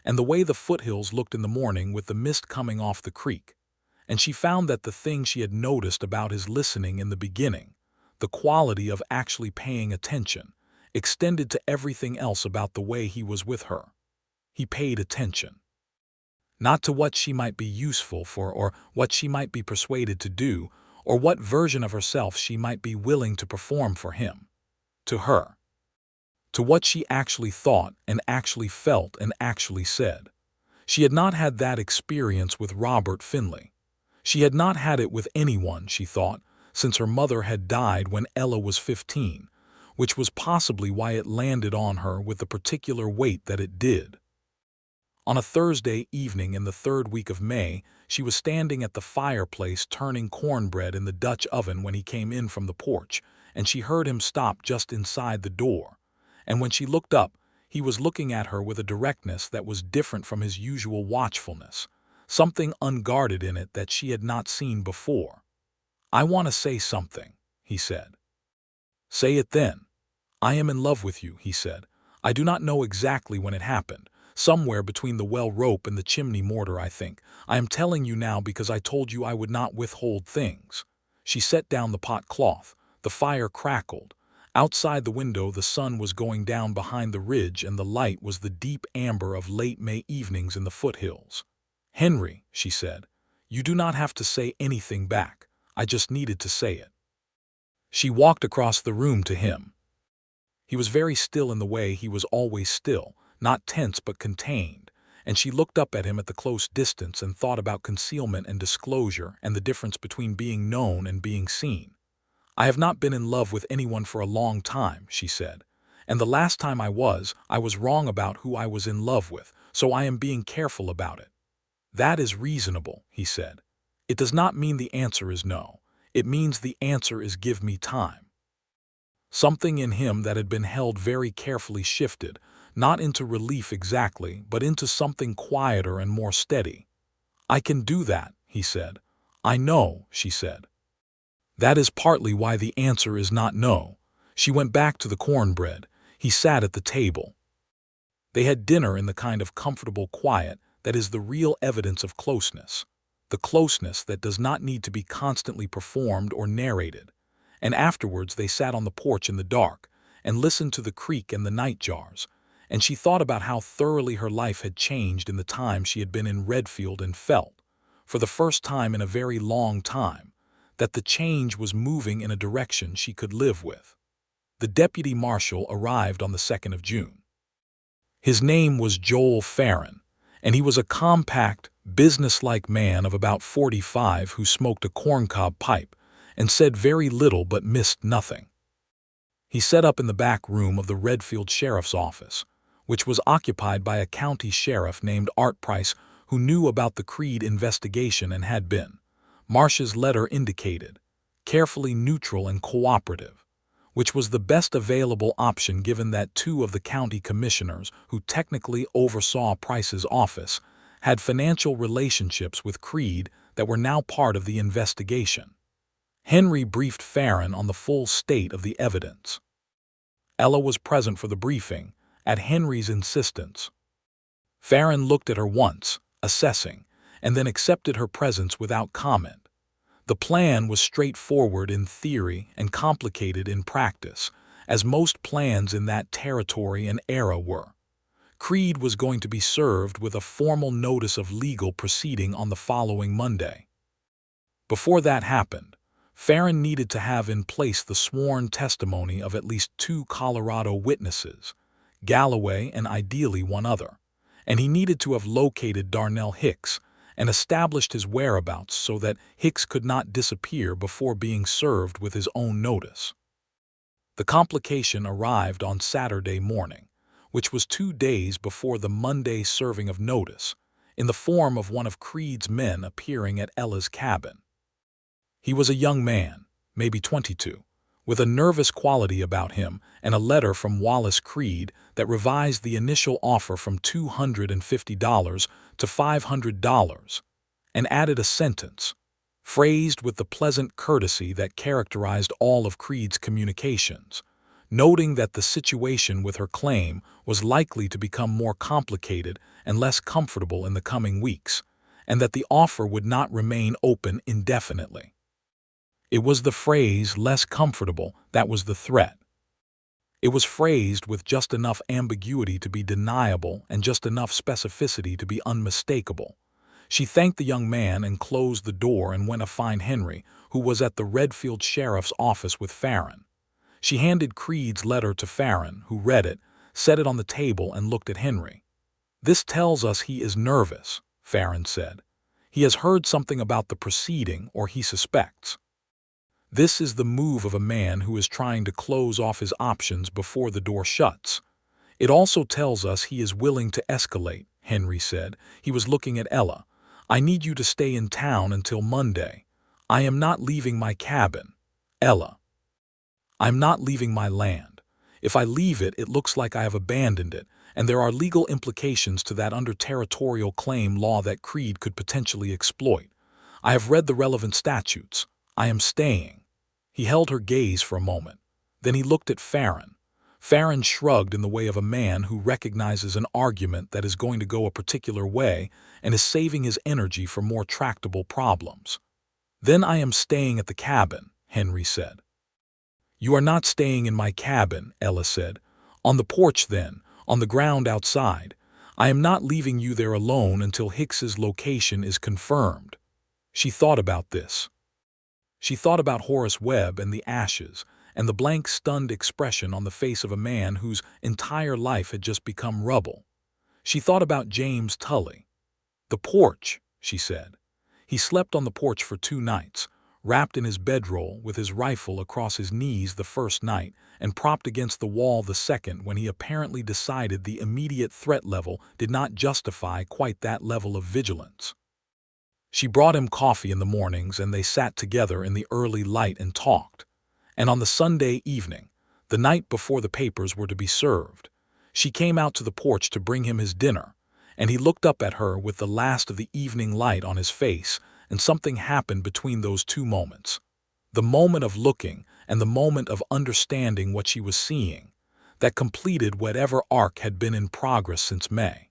and the way the foothills looked in the morning with the mist coming off the creek. And she found that the thing she had noticed about his listening in the beginning, the quality of actually paying attention, extended to everything else about the way he was with her. He paid attention. Not to what she might be useful for or what she might be persuaded to do or what version of herself she might be willing to perform for him. To her. To what she actually thought and actually felt and actually said. She had not had that experience with Robert Finley. She had not had it with anyone, she thought, since her mother had died when Ella was 15, which was possibly why it landed on her with the particular weight that it did. On a Thursday evening in the 3rd week of May, she was standing at the fireplace turning cornbread in the Dutch oven when he came in from the porch, and she heard him stop just inside the door. And when she looked up, he was looking at her with a directness that was different from his usual watchfulness, something unguarded in it that she had not seen before. "I want to say something," he said. "Say it then." "I am in love with you," he said. "I do not know exactly when it happened. Somewhere between the well rope and the chimney mortar, I think. I am telling you now because I told you I would not withhold things." She set down the pot cloth. The fire crackled. Outside the window the sun was going down behind the ridge and the light was the deep amber of late May evenings in the foothills. "Henry," she said, "you do not have to say anything back. I just needed to say it." She walked across the room to him. He was very still in the way he was always still, not tense but contained, and she looked up at him at the close distance and thought about concealment and disclosure and the difference between being known and being seen. "I have not been in love with anyone for a long time," she said, "and the last time I was wrong about who I was in love with, so I am being careful about it." "That is reasonable," he said. "It does not mean the answer is no. It means the answer is give me time." Something in him that had been held very carefully shifted, not into relief exactly, but into something quieter and more steady. "I can do that," he said. "I know," she said. "That is partly why the answer is not no." She went back to the cornbread. He sat at the table. They had dinner in the kind of comfortable quiet that is the real evidence of closeness, the closeness that does not need to be constantly performed or narrated. And afterwards they sat on the porch in the dark and listened to the creek and the night jars, and she thought about how thoroughly her life had changed in the time she had been in Redfield and felt, for the first time in a very long time, that the change was moving in a direction she could live with. The deputy marshal arrived on the 2nd of June. His name was Joel Farron, and he was a compact, businesslike man of about 45 who smoked a corncob pipe and said very little but missed nothing. He set up in the back room of the Redfield Sheriff's office, which was occupied by a county sheriff named Art Price who knew about the Creed investigation and had been, Marsh's letter indicated, carefully neutral and cooperative, which was the best available option given that 2 of the county commissioners who technically oversaw Price's office had financial relationships with Creed that were now part of the investigation. Henry briefed Farron on the full state of the evidence. Ella was present for the briefing, at Henry's insistence. Farron looked at her once, assessing, and then accepted her presence without comment. The plan was straightforward in theory and complicated in practice, as most plans in that territory and era were. Creed was going to be served with a formal notice of legal proceeding on the following Monday. Before that happened, Farron needed to have in place the sworn testimony of at least 2 Colorado witnesses, Galloway and ideally one other, and he needed to have located Darnell Hicks and established his whereabouts so that Hicks could not disappear before being served with his own notice. The complication arrived on Saturday morning, which was 2 days before the Monday serving of notice, in the form of one of Creed's men appearing at Ella's cabin. He was a young man, maybe 22, with a nervous quality about him and a letter from Wallace Creed that revised the initial offer from $250 to $500 and added a sentence, phrased with the pleasant courtesy that characterized all of Creed's communications, noting that the situation with her claim was likely to become more complicated and less comfortable in the coming weeks, and that the offer would not remain open indefinitely. It was the phrase "less comfortable" that was the threat. It was phrased with just enough ambiguity to be deniable and just enough specificity to be unmistakable. She thanked the young man and closed the door and went to find Henry, who was at the Redfield Sheriff's office with Farron. She handed Creed's letter to Farron, who read it, set it on the table, and looked at Henry. "This tells us he is nervous," Farron said. "He has heard something about the proceeding, or he suspects. This is the move of a man who is trying to close off his options before the door shuts. It also tells us he is willing to escalate," Henry said. He was looking at Ella. "I need you to stay in town until Monday. I am not leaving my cabin. Ella. I'm not leaving my land. If I leave it, it looks like I have abandoned it, and there are legal implications to that under territorial claim law that Creed could potentially exploit. I have read the relevant statutes. I am staying." He held her gaze for a moment. Then he looked at Farron. Farron shrugged in the way of a man who recognizes an argument that is going to go a particular way and is saving his energy for more tractable problems. "Then I am staying at the cabin," Henry said. "You are not staying in my cabin," Ella said. "On the porch then, on the ground outside. I am not leaving you there alone until Hicks's location is confirmed." She thought about this. She thought about Horace Webb and the ashes, and the blank, stunned expression on the face of a man whose entire life had just become rubble. She thought about James Tully. "The porch," she said. "He slept on the porch for 2 nights, wrapped in his bedroll with his rifle across his knees the first night and propped against the wall the second, when he apparently decided the immediate threat level did not justify quite that level of vigilance. She brought him coffee in the mornings, and they sat together in the early light and talked. And on the Sunday evening, the night before the papers were to be served, she came out to the porch to bring him his dinner, and he looked up at her with the last of the evening light on his face, and something happened between those 2 moments. The moment of looking and the moment of understanding what she was seeing, that completed whatever arc had been in progress since May.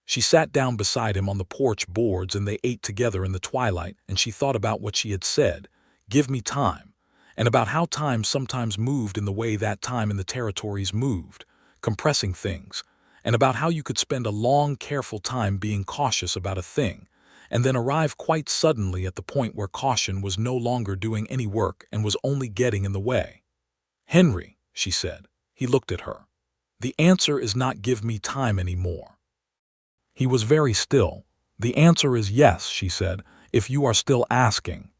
She sat down beside him on the porch boards, and they ate together in the twilight, and she thought about what she had said, "Give me time," and about how time sometimes moved in the way that time in the territories moved, compressing things, and about how you could spend a long, careful time being cautious about a thing, and then arrive quite suddenly at the point where caution was no longer doing any work and was only getting in the way. "Henry," she said. He looked at her. "The answer is not give me time anymore." He was very still. "The answer is yes," she said, "if you are still asking."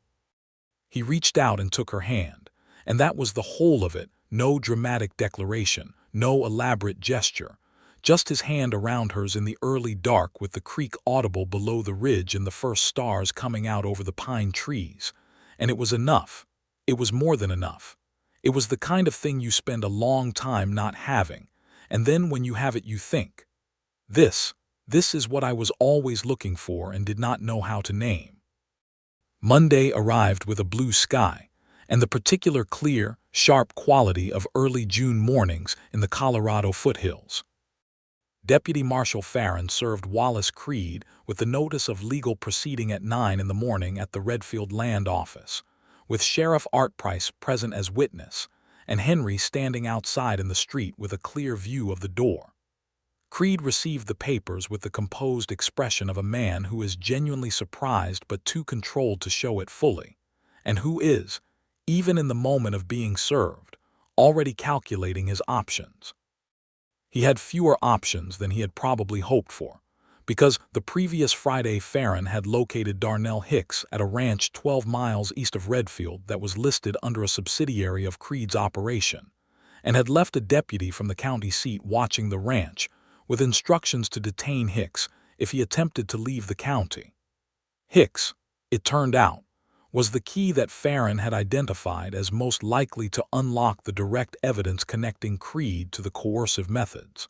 He reached out and took her hand, and that was the whole of it. No dramatic declaration, no elaborate gesture, just his hand around hers in the early dark, with the creek audible below the ridge and the first stars coming out over the pine trees. And it was enough. It was more than enough. It was the kind of thing you spend a long time not having, and then when you have it you think, This is what I was always looking for and did not know how to name." Monday arrived with a blue sky and the particular clear, sharp quality of early June mornings in the Colorado foothills. Deputy Marshal Farron served Wallace Creed with the notice of legal proceeding at 9 in the morning at the Redfield Land Office, with Sheriff Artprice present as witness, and Henry standing outside in the street with a clear view of the door. Creed received the papers with the composed expression of a man who is genuinely surprised but too controlled to show it fully, and who is, even in the moment of being served, already calculating his options. He had fewer options than he had probably hoped for, because the previous Friday Farron had located Darnell Hicks at a ranch 12 miles east of Redfield that was listed under a subsidiary of Creed's operation, and had left a deputy from the county seat watching the ranch, with instructions to detain Hicks if he attempted to leave the county. Hicks, it turned out, was the key that Farron had identified as most likely to unlock the direct evidence connecting Creed to the coercive methods.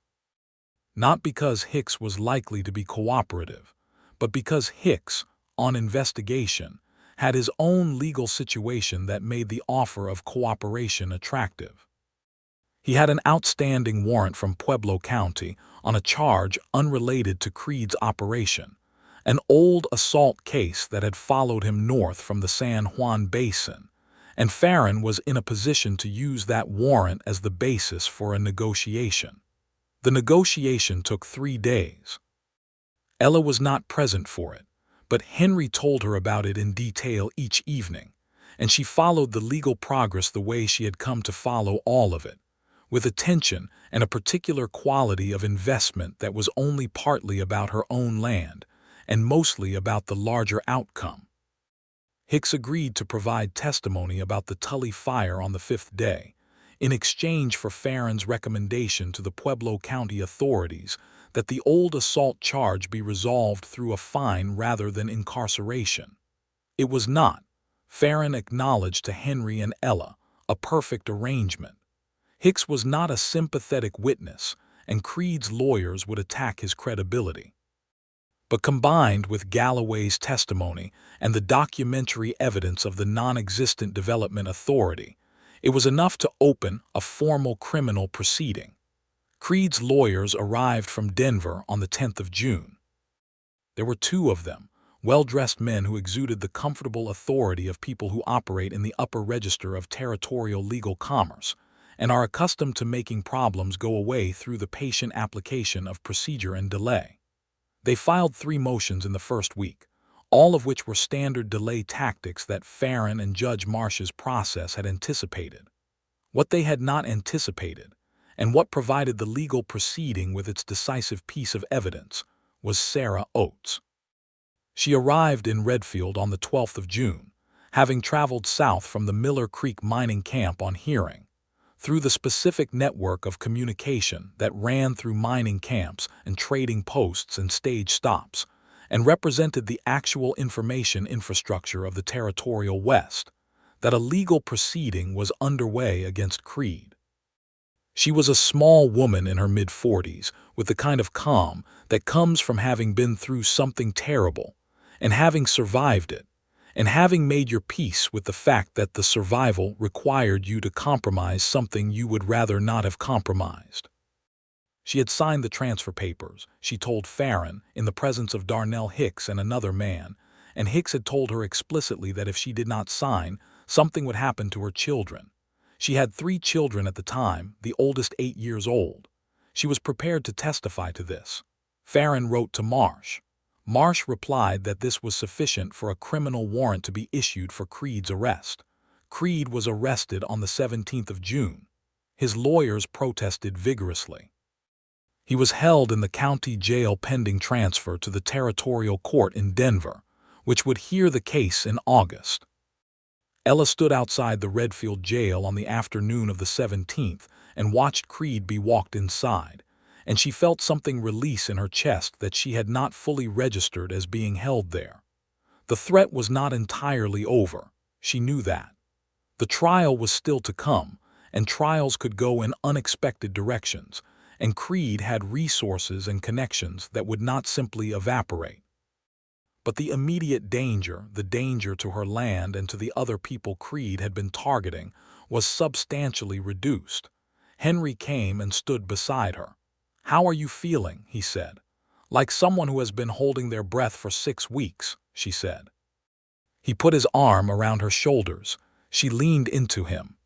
Not because Hicks was likely to be cooperative, but because Hicks, on investigation, had his own legal situation that made the offer of cooperation attractive. He had an outstanding warrant from Pueblo County on a charge unrelated to Creed's operation, an old assault case that had followed him north from the San Juan Basin, and Farron was in a position to use that warrant as the basis for a negotiation. The negotiation took 3 days. Ella was not present for it, but Henry told her about it in detail each evening, and she followed the legal progress the way she had come to follow all of it, with attention and a particular quality of investment that was only partly about her own land, and mostly about the larger outcome. Hicks agreed to provide testimony about the Tully fire on the 5th day, in exchange for Farron's recommendation to the Pueblo County authorities that the old assault charge be resolved through a fine rather than incarceration. It was not, Farron acknowledged to Henry and Ella, a perfect arrangement. Hicks was not a sympathetic witness, and Creed's lawyers would attack his credibility. But combined with Galloway's testimony and the documentary evidence of the non-existent Development Authority, it was enough to open a formal criminal proceeding. Creed's lawyers arrived from Denver on the 10th of June. There were 2 of them, well-dressed men who exuded the comfortable authority of people who operate in the upper register of territorial legal commerce and are accustomed to making problems go away through the patient application of procedure and delay. They filed 3 motions in the first week, all of which were standard delay tactics that Farron and Judge Marsh's process had anticipated. What they had not anticipated, and what provided the legal proceeding with its decisive piece of evidence, was Sarah Oates. She arrived in Redfield on the 12th of June, having traveled south from the Miller Creek mining camp on hearing, through the specific network of communication that ran through mining camps and trading posts and stage stops, and represented the actual information infrastructure of the territorial West, that a legal proceeding was underway against Creed. She was a small woman in her mid-40s, with the kind of calm that comes from having been through something terrible, and having survived it, and having made your peace with the fact that the survival required you to compromise something you would rather not have compromised. She had signed the transfer papers, she told Farron, in the presence of Darnell Hicks and another man, and Hicks had told her explicitly that if she did not sign, something would happen to her children. She had 3 children at the time, the oldest 8 years old. She was prepared to testify to this. Farron wrote to Marsh. Marsh replied that this was sufficient for a criminal warrant to be issued for Creed's arrest. Creed was arrested on the 17th of June. His lawyers protested vigorously. He was held in the county jail pending transfer to the territorial court in Denver, which would hear the case in August. Ella stood outside the Redfield jail on the afternoon of the 17th and watched Creed be walked inside, and she felt something release in her chest that she had not fully registered as being held there. The threat was not entirely over, she knew that. The trial was still to come, and trials could go in unexpected directions, and Creed had resources and connections that would not simply evaporate. But the immediate danger, the danger to her land and to the other people Creed had been targeting, was substantially reduced. Henry came and stood beside her. "How are you feeling?" he said. "Like someone who has been holding their breath for 6 weeks," she said. He put his arm around her shoulders. She leaned into him.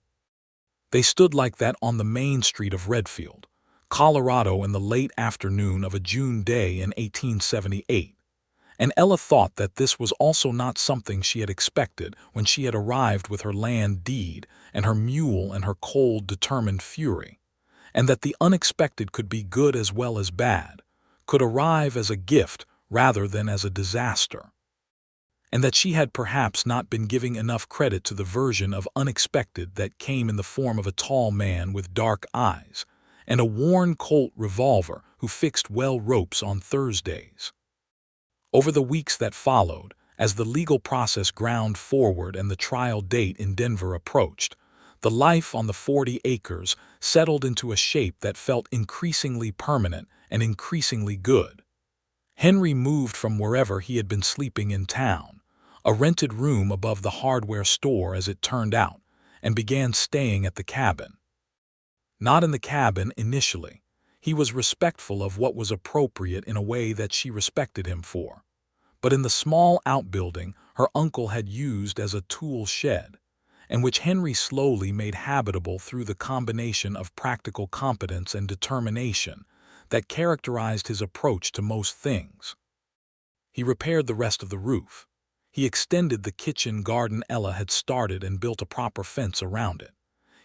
They stood like that on the main street of Redfield, Colorado, in the late afternoon of a June day in 1878. And Ella thought that this was also not something she had expected when she had arrived with her land deed and her mule and her cold, determined fury, and that the unexpected could be good as well as bad, could arrive as a gift rather than as a disaster, and that she had perhaps not been giving enough credit to the version of unexpected that came in the form of a tall man with dark eyes and a worn Colt revolver who fixed well ropes on Thursdays. Over the weeks that followed, as the legal process ground forward and the trial date in Denver approached, the life on the 40 acres settled into a shape that felt increasingly permanent and increasingly good. Henry moved from wherever he had been sleeping in town, a rented room above the hardware store as it turned out, and began staying at the cabin. Not in the cabin initially. He was respectful of what was appropriate in a way that she respected him for. But in the small outbuilding her uncle had used as a tool shed, and which Henry slowly made habitable through the combination of practical competence and determination that characterized his approach to most things. He repaired the rest of the roof. He extended the kitchen garden Ella had started and built a proper fence around it.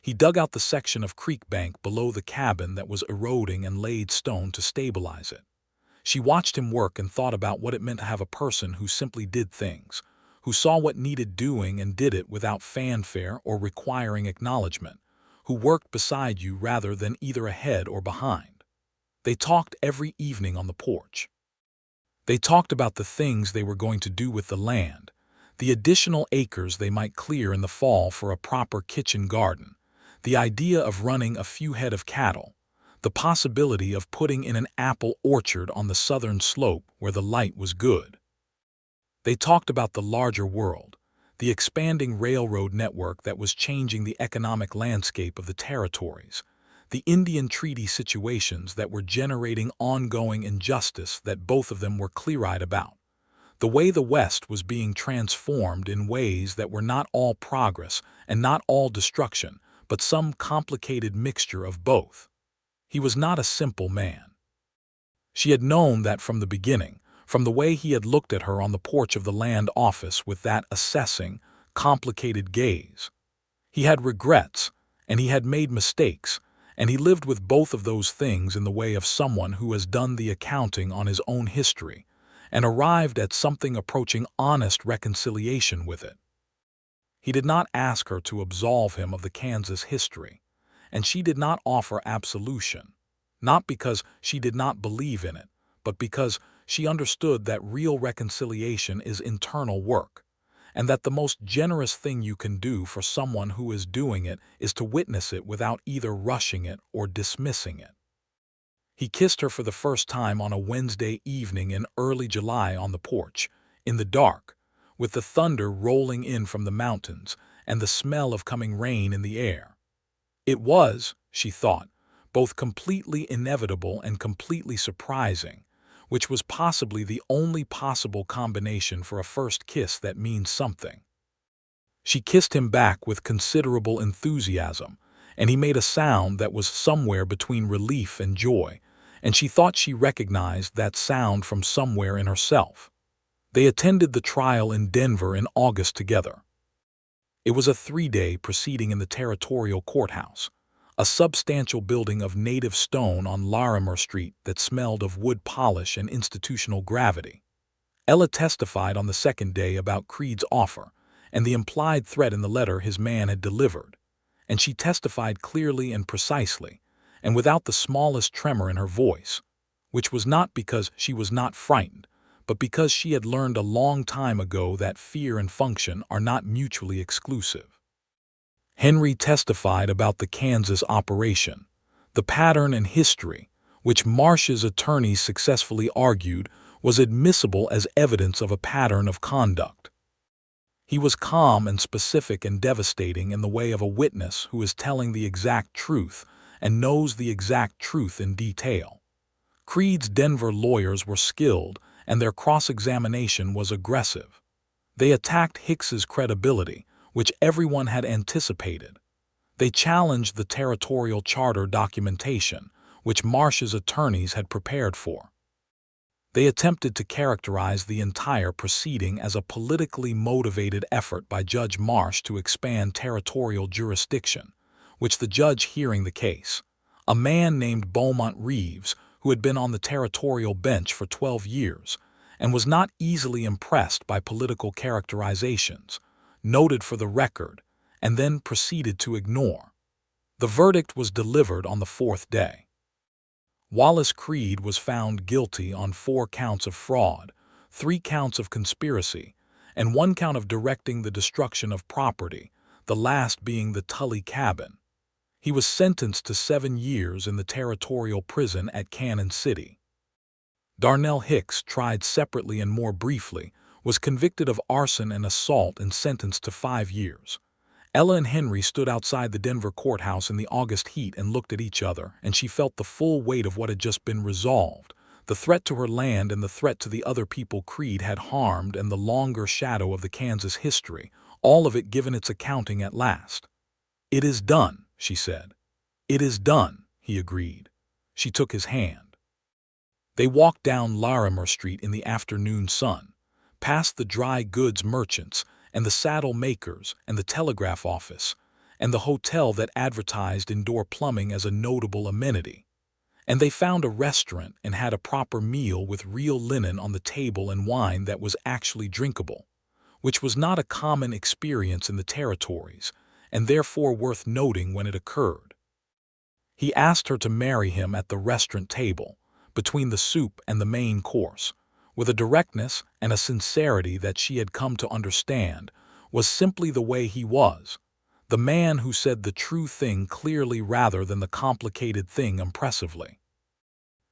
He dug out the section of creek bank below the cabin that was eroding and laid stone to stabilize it. She watched him work and thought about what it meant to have a person who simply did things, who saw what needed doing and did it without fanfare or requiring acknowledgement, who worked beside you rather than either ahead or behind. They talked every evening on the porch. They talked about the things they were going to do with the land, the additional acres they might clear in the fall for a proper kitchen garden, the idea of running a few head of cattle, the possibility of putting in an apple orchard on the southern slope where the light was good. They talked about the larger world, the expanding railroad network that was changing the economic landscape of the territories, the Indian treaty situations that were generating ongoing injustice that both of them were clear-eyed about, the way the West was being transformed in ways that were not all progress and not all destruction, but some complicated mixture of both. He was not a simple man. She had known that from the beginning, from the way he had looked at her on the porch of the land office with that assessing, complicated gaze. He had regrets, and he had made mistakes, and he lived with both of those things in the way of someone who has done the accounting on his own history and arrived at something approaching honest reconciliation with it. He did not ask her to absolve him of the Kansas history, and she did not offer absolution, not because she did not believe in it, but because she understood that real reconciliation is internal work, and that the most generous thing you can do for someone who is doing it is to witness it without either rushing it or dismissing it. He kissed her for the first time on a Wednesday evening in early July on the porch, in the dark, with the thunder rolling in from the mountains and the smell of coming rain in the air. It was, she thought, both completely inevitable and completely surprising, which was possibly the only possible combination for a first kiss that means something. She kissed him back with considerable enthusiasm, and he made a sound that was somewhere between relief and joy, and she thought she recognized that sound from somewhere in herself. They attended the trial in Denver in August together. It was a 3-day proceeding in the territorial courthouse, a substantial building of native stone on Larimer Street that smelled of wood polish and institutional gravity. Ella testified on the second day about Creed's offer and the implied threat in the letter his man had delivered, and she testified clearly and precisely, and without the smallest tremor in her voice, which was not because she was not frightened, but because she had learned a long time ago that fear and function are not mutually exclusive. Henry testified about the Kansas operation, the pattern and history, which Marsh's attorneys successfully argued was admissible as evidence of a pattern of conduct. He was calm and specific and devastating in the way of a witness who is telling the exact truth and knows the exact truth in detail. Creed's Denver lawyers were skilled, and their cross-examination was aggressive. They attacked Hicks's credibility, which everyone had anticipated. They challenged the territorial charter documentation, which Marsh's attorneys had prepared for. They attempted to characterize the entire proceeding as a politically motivated effort by Judge Marsh to expand territorial jurisdiction, which the judge hearing the case, a man named Beaumont Reeves, who had been on the territorial bench for 12 years and was not easily impressed by political characterizations, noted for the record, and then proceeded to ignore. The verdict was delivered on the fourth day. Wallace Creed was found guilty on 4 counts of fraud, 3 counts of conspiracy, and 1 count of directing the destruction of property, the last being the Tully cabin. He was sentenced to 7 years in the territorial prison at Cannon City. Darnell Hicks, tried separately and more briefly, was convicted of arson and assault and sentenced to 5 years. Ella and Henry stood outside the Denver courthouse in the August heat and looked at each other, and she felt the full weight of what had just been resolved, the threat to her land and the threat to the other people Creed had harmed and the longer shadow of the Kansas history, all of it given its accounting at last. "It is done," she said. "It is done," he agreed. She took his hand. They walked down Larimer Street in the afternoon sun, past the dry goods merchants and the saddle makers and the telegraph office and the hotel that advertised indoor plumbing as a notable amenity. And they found a restaurant and had a proper meal with real linen on the table and wine that was actually drinkable, which was not a common experience in the territories and therefore worth noting when it occurred. He asked her to marry him at the restaurant table, between the soup and the main course, with a directness and a sincerity that she had come to understand was simply the way he was, the man who said the true thing clearly rather than the complicated thing impressively.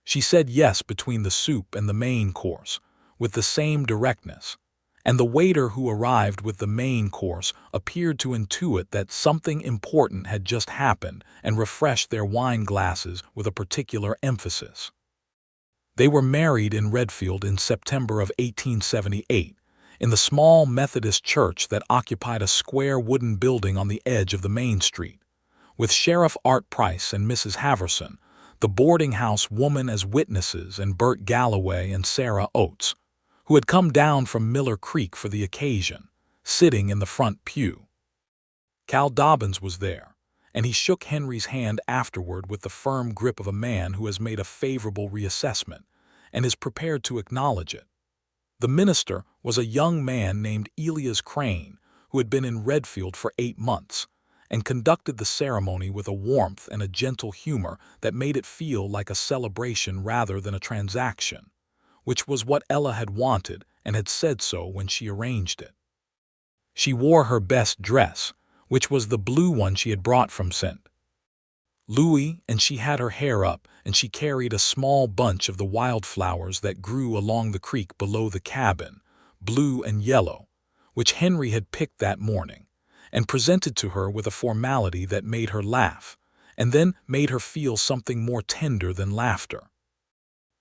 She said yes between the soup and the main course, with the same directness, and the waiter who arrived with the main course appeared to intuit that something important had just happened and refreshed their wine glasses with a particular emphasis. They were married in Redfield in September of 1878, in the small Methodist church that occupied a square wooden building on the edge of the main street, with Sheriff Art Price and Mrs. Haverson, the boarding house woman as witnesses, and Bert Galloway and Sarah Oates, who had come down from Miller Creek for the occasion, sitting in the front pew. Cal Dobbins was there, and he shook Henry's hand afterward with the firm grip of a man who has made a favorable reassessment and is prepared to acknowledge it. The minister was a young man named Elias Crane, who had been in Redfield for 8 months, and conducted the ceremony with a warmth and a gentle humor that made it feel like a celebration rather than a transaction, which was what Ella had wanted and had said so when she arranged it. She wore her best dress, which was the blue one she had brought from St. Louis, and she had her hair up, and she carried a small bunch of the wildflowers that grew along the creek below the cabin, blue and yellow, which Henry had picked that morning, and presented to her with a formality that made her laugh, and then made her feel something more tender than laughter.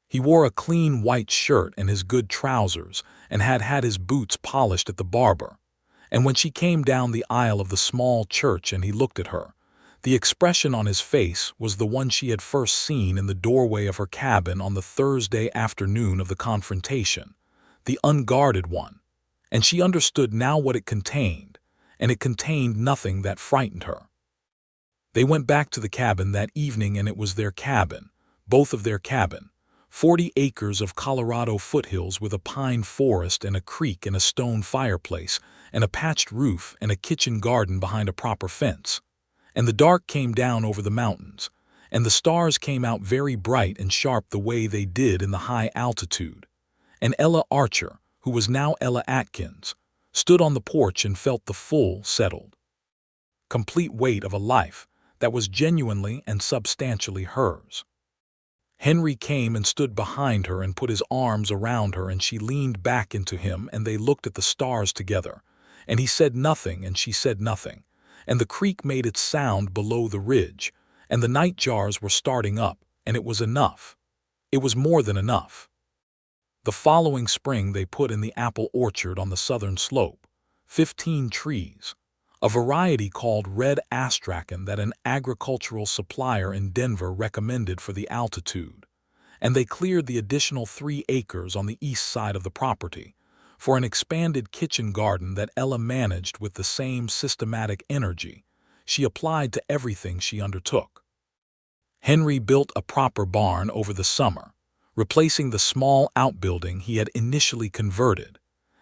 He wore a clean white shirt and his good trousers, and had had his boots polished at the barber, and when she came down the aisle of the small church and he looked at her, the expression on his face was the one she had first seen in the doorway of her cabin on the Thursday afternoon of the confrontation, the unguarded one, and she understood now what it contained, and it contained nothing that frightened her. They went back to the cabin that evening, and it was their cabin, both of their cabin, 40 acres of Colorado foothills with a pine forest and a creek and a stone fireplace and a patched roof and a kitchen garden behind a proper fence. And the dark came down over the mountains, and the stars came out very bright and sharp the way they did in the high altitude. And Ella Archer, who was now Ella Atkins, stood on the porch and felt the full, settled, complete weight of a life that was genuinely and substantially hers. Henry came and stood behind her and put his arms around her, and she leaned back into him, and they looked at the stars together, and he said nothing and she said nothing, and the creek made its sound below the ridge, and the nightjars were starting up, and it was enough. It was more than enough. The following spring they put in the apple orchard on the southern slope, 15 trees, a variety called red astrakhan that an agricultural supplier in Denver recommended for the altitude, and they cleared the additional 3 acres on the east side of the property for an expanded kitchen garden that Ella managed with the same systematic energy she applied to everything she undertook. Henry built a proper barn over the summer, replacing the small outbuilding he had initially converted,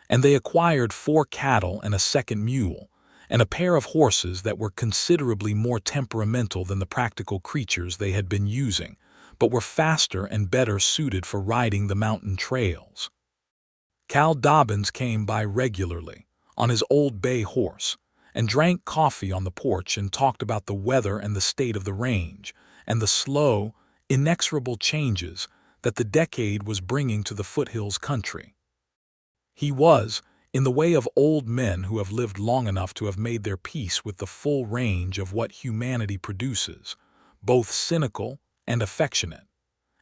and they acquired 4 cattle and a second mule, and a pair of horses that were considerably more temperamental than the practical creatures they had been using, but were faster and better suited for riding the mountain trails. Cal Dobbins came by regularly, on his old bay horse, and drank coffee on the porch and talked about the weather and the state of the range, and the slow, inexorable changes that the decade was bringing to the foothills country. He was, in the way of old men who have lived long enough to have made their peace with the full range of what humanity produces, both cynical and affectionate,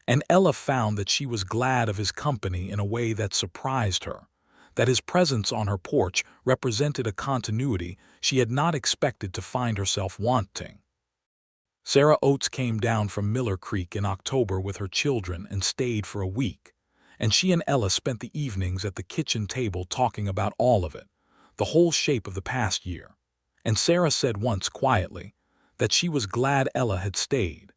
and Ella found that she was glad of his company in a way that surprised her, that his presence on her porch represented a continuity she had not expected to find herself wanting. Sarah Oates came down from Miller Creek in October with her children and stayed for a week, and she and Ella spent the evenings at the kitchen table talking about all of it, the whole shape of the past year, and Sarah said once quietly that she was glad Ella had stayed,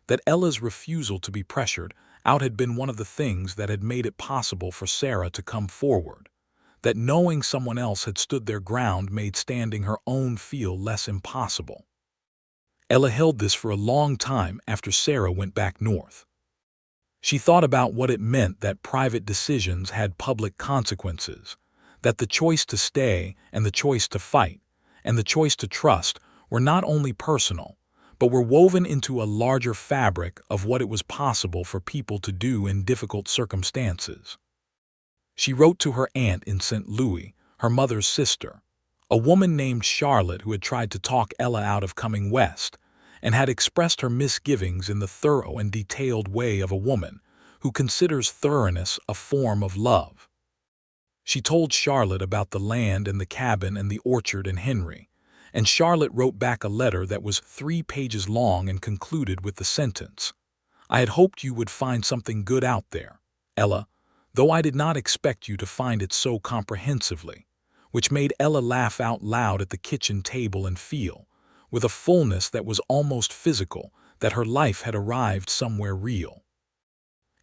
that Ella's refusal to be pressured out had been one of the things that had made it possible for Sarah to come forward, that knowing someone else had stood their ground made standing her own feel less impossible. Ella held this for a long time after Sarah went back north. She thought about what it meant that private decisions had public consequences, that the choice to stay and the choice to fight and the choice to trust were not only personal, but were woven into a larger fabric of what it was possible for people to do in difficult circumstances. She wrote to her aunt in St. Louis, her mother's sister, a woman named Charlotte who had tried to talk Ella out of coming west, and had expressed her misgivings in the thorough and detailed way of a woman who considers thoroughness a form of love. She told Charlotte about the land and the cabin and the orchard and Henry, and Charlotte wrote back a letter that was 3 pages long and concluded with the sentence, "I had hoped you would find something good out there, Ella, though I did not expect you to find it so comprehensively," which made Ella laugh out loud at the kitchen table and feel, with a fullness that was almost physical, that her life had arrived somewhere real.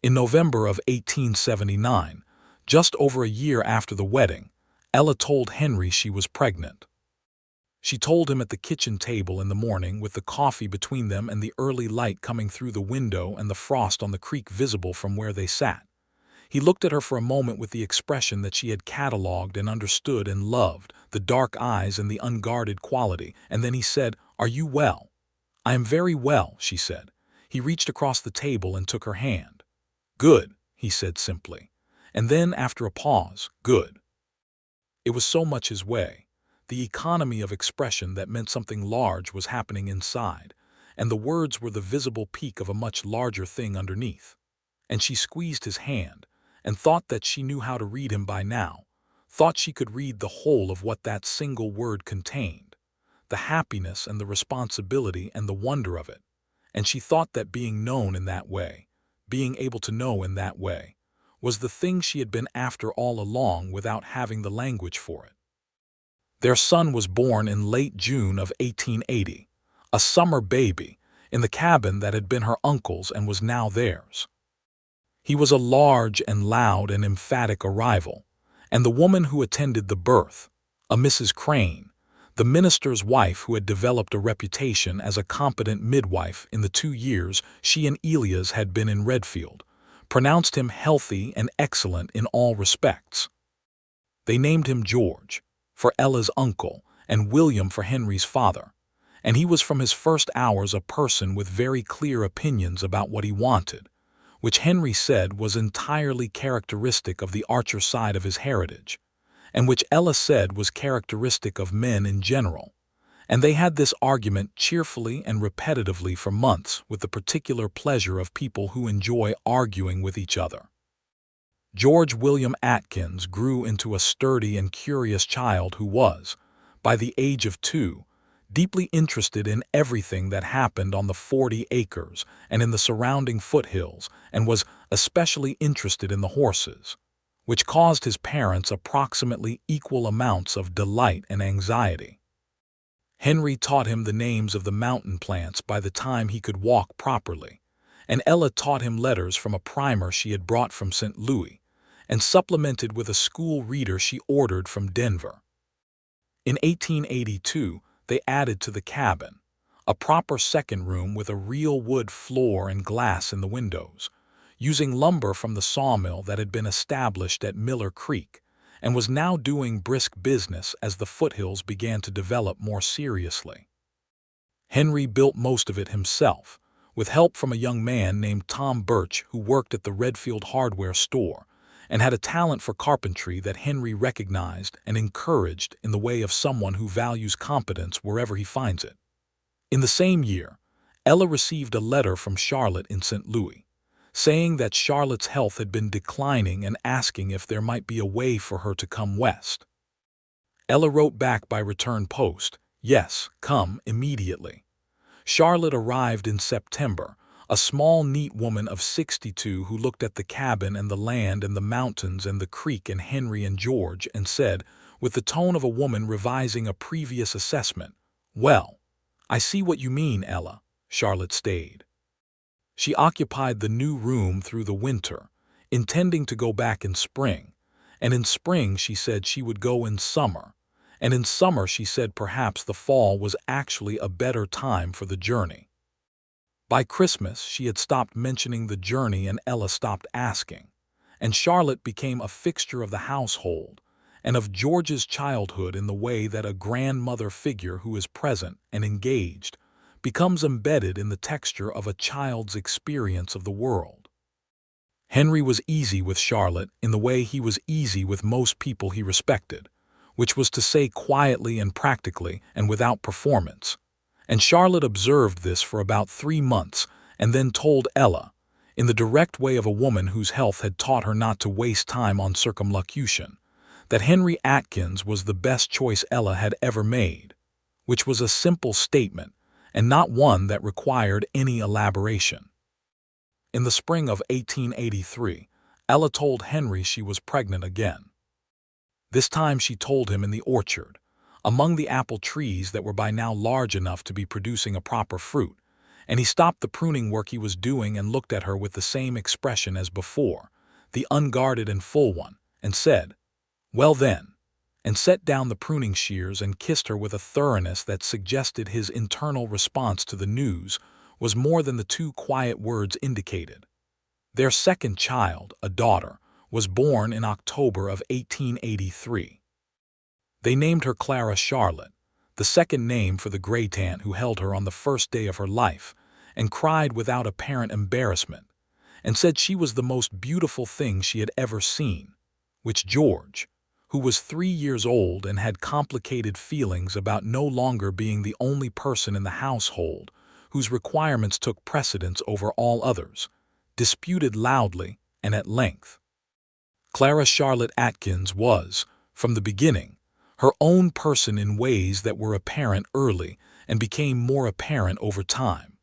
In November of 1879, just over a year after the wedding, Ella told Henry she was pregnant. She told him at the kitchen table in the morning with the coffee between them and the early light coming through the window and the frost on the creek visible from where they sat. He looked at her for a moment with the expression that she had catalogued and understood and loved, the dark eyes and the unguarded quality, and then he said, "Are you well?" "I am very well," she said. He reached across the table and took her hand. "Good," he said simply, and then after a pause, "Good." It was so much his way, the economy of expression that meant something large was happening inside, and the words were the visible peak of a much larger thing underneath. And she squeezed his hand, and thought that she knew how to read him by now, thought she could read the whole of what that single word contained, the happiness and the responsibility and the wonder of it, and she thought that being known in that way, being able to know in that way, was the thing she had been after all along without having the language for it. Their son was born in late June of 1880, a summer baby, in the cabin that had been her uncle's and was now theirs. He was a large and loud and emphatic arrival, and the woman who attended the birth, a Mrs. Crane, the minister's wife who had developed a reputation as a competent midwife in the 2 years she and Elias had been in Redfield, pronounced him healthy and excellent in all respects. They named him George, for Ella's uncle, and William for Henry's father, and he was from his first hours a person with very clear opinions about what he wanted, which Henry said was entirely characteristic of the Archer side of his heritage, and which Ella said was characteristic of men in general, and they had this argument cheerfully and repetitively for months with the particular pleasure of people who enjoy arguing with each other. George William Atkins grew into a sturdy and curious child who was, by the age of 2, deeply interested in everything that happened on the 40 acres and in the surrounding foothills, and was especially interested in the horses, which caused his parents approximately equal amounts of delight and anxiety. Henry taught him the names of the mountain plants by the time he could walk properly, and Ella taught him letters from a primer she had brought from St. Louis, and supplemented with a school reader she ordered from Denver. In 1882, they added to the cabin a proper second room with a real wood floor and glass in the windows, using lumber from the sawmill that had been established at Miller Creek and was now doing brisk business as the foothills began to develop more seriously. Henry built most of it himself, with help from a young man named Tom Birch who worked at the Redfield hardware store and had a talent for carpentry that Henry recognized and encouraged in the way of someone who values competence wherever he finds it. In the same year, Ella received a letter from Charlotte in St. Louis, saying that Charlotte's health had been declining and asking if there might be a way for her to come west. Ella wrote back by return post, "Yes, come immediately." Charlotte arrived in September, a small, neat woman of 62 who looked at the cabin and the land and the mountains and the creek and Henry and George and said, with the tone of a woman revising a previous assessment, "Well, I see what you mean, Ella." Charlotte stayed. She occupied the new room through the winter, intending to go back in spring, and in spring she said she would go in summer, and in summer she said perhaps the fall was actually a better time for the journey. By Christmas, she had stopped mentioning the journey and Ella stopped asking, and Charlotte became a fixture of the household and of George's childhood in the way that a grandmother figure who is present and engaged becomes embedded in the texture of a child's experience of the world. Henry was easy with Charlotte in the way he was easy with most people he respected, which was to say quietly and practically and without performance. And Charlotte observed this for about 3 months and then told Ella, in the direct way of a woman whose health had taught her not to waste time on circumlocution, that Henry Atkins was the best choice Ella had ever made, which was a simple statement and not one that required any elaboration. In the spring of 1883, Ella told Henry she was pregnant again. This time she told him in the orchard, among the apple trees that were by now large enough to be producing a proper fruit, and he stopped the pruning work he was doing and looked at her with the same expression as before, the unguarded and full one, and said, "Well then," and set down the pruning shears and kissed her with a thoroughness that suggested his internal response to the news was more than the 2 quiet words indicated. Their second child, a daughter, was born in October of 1883. They named her Clara Charlotte, the second name for the graytan who held her on the first day of her life, and cried without apparent embarrassment, and said she was the most beautiful thing she had ever seen, which George, who was 3 years old and had complicated feelings about no longer being the only person in the household whose requirements took precedence over all others, disputed loudly and at length. Clara Charlotte Atkins was, from the beginning, her own person in ways that were apparent early and became more apparent over time.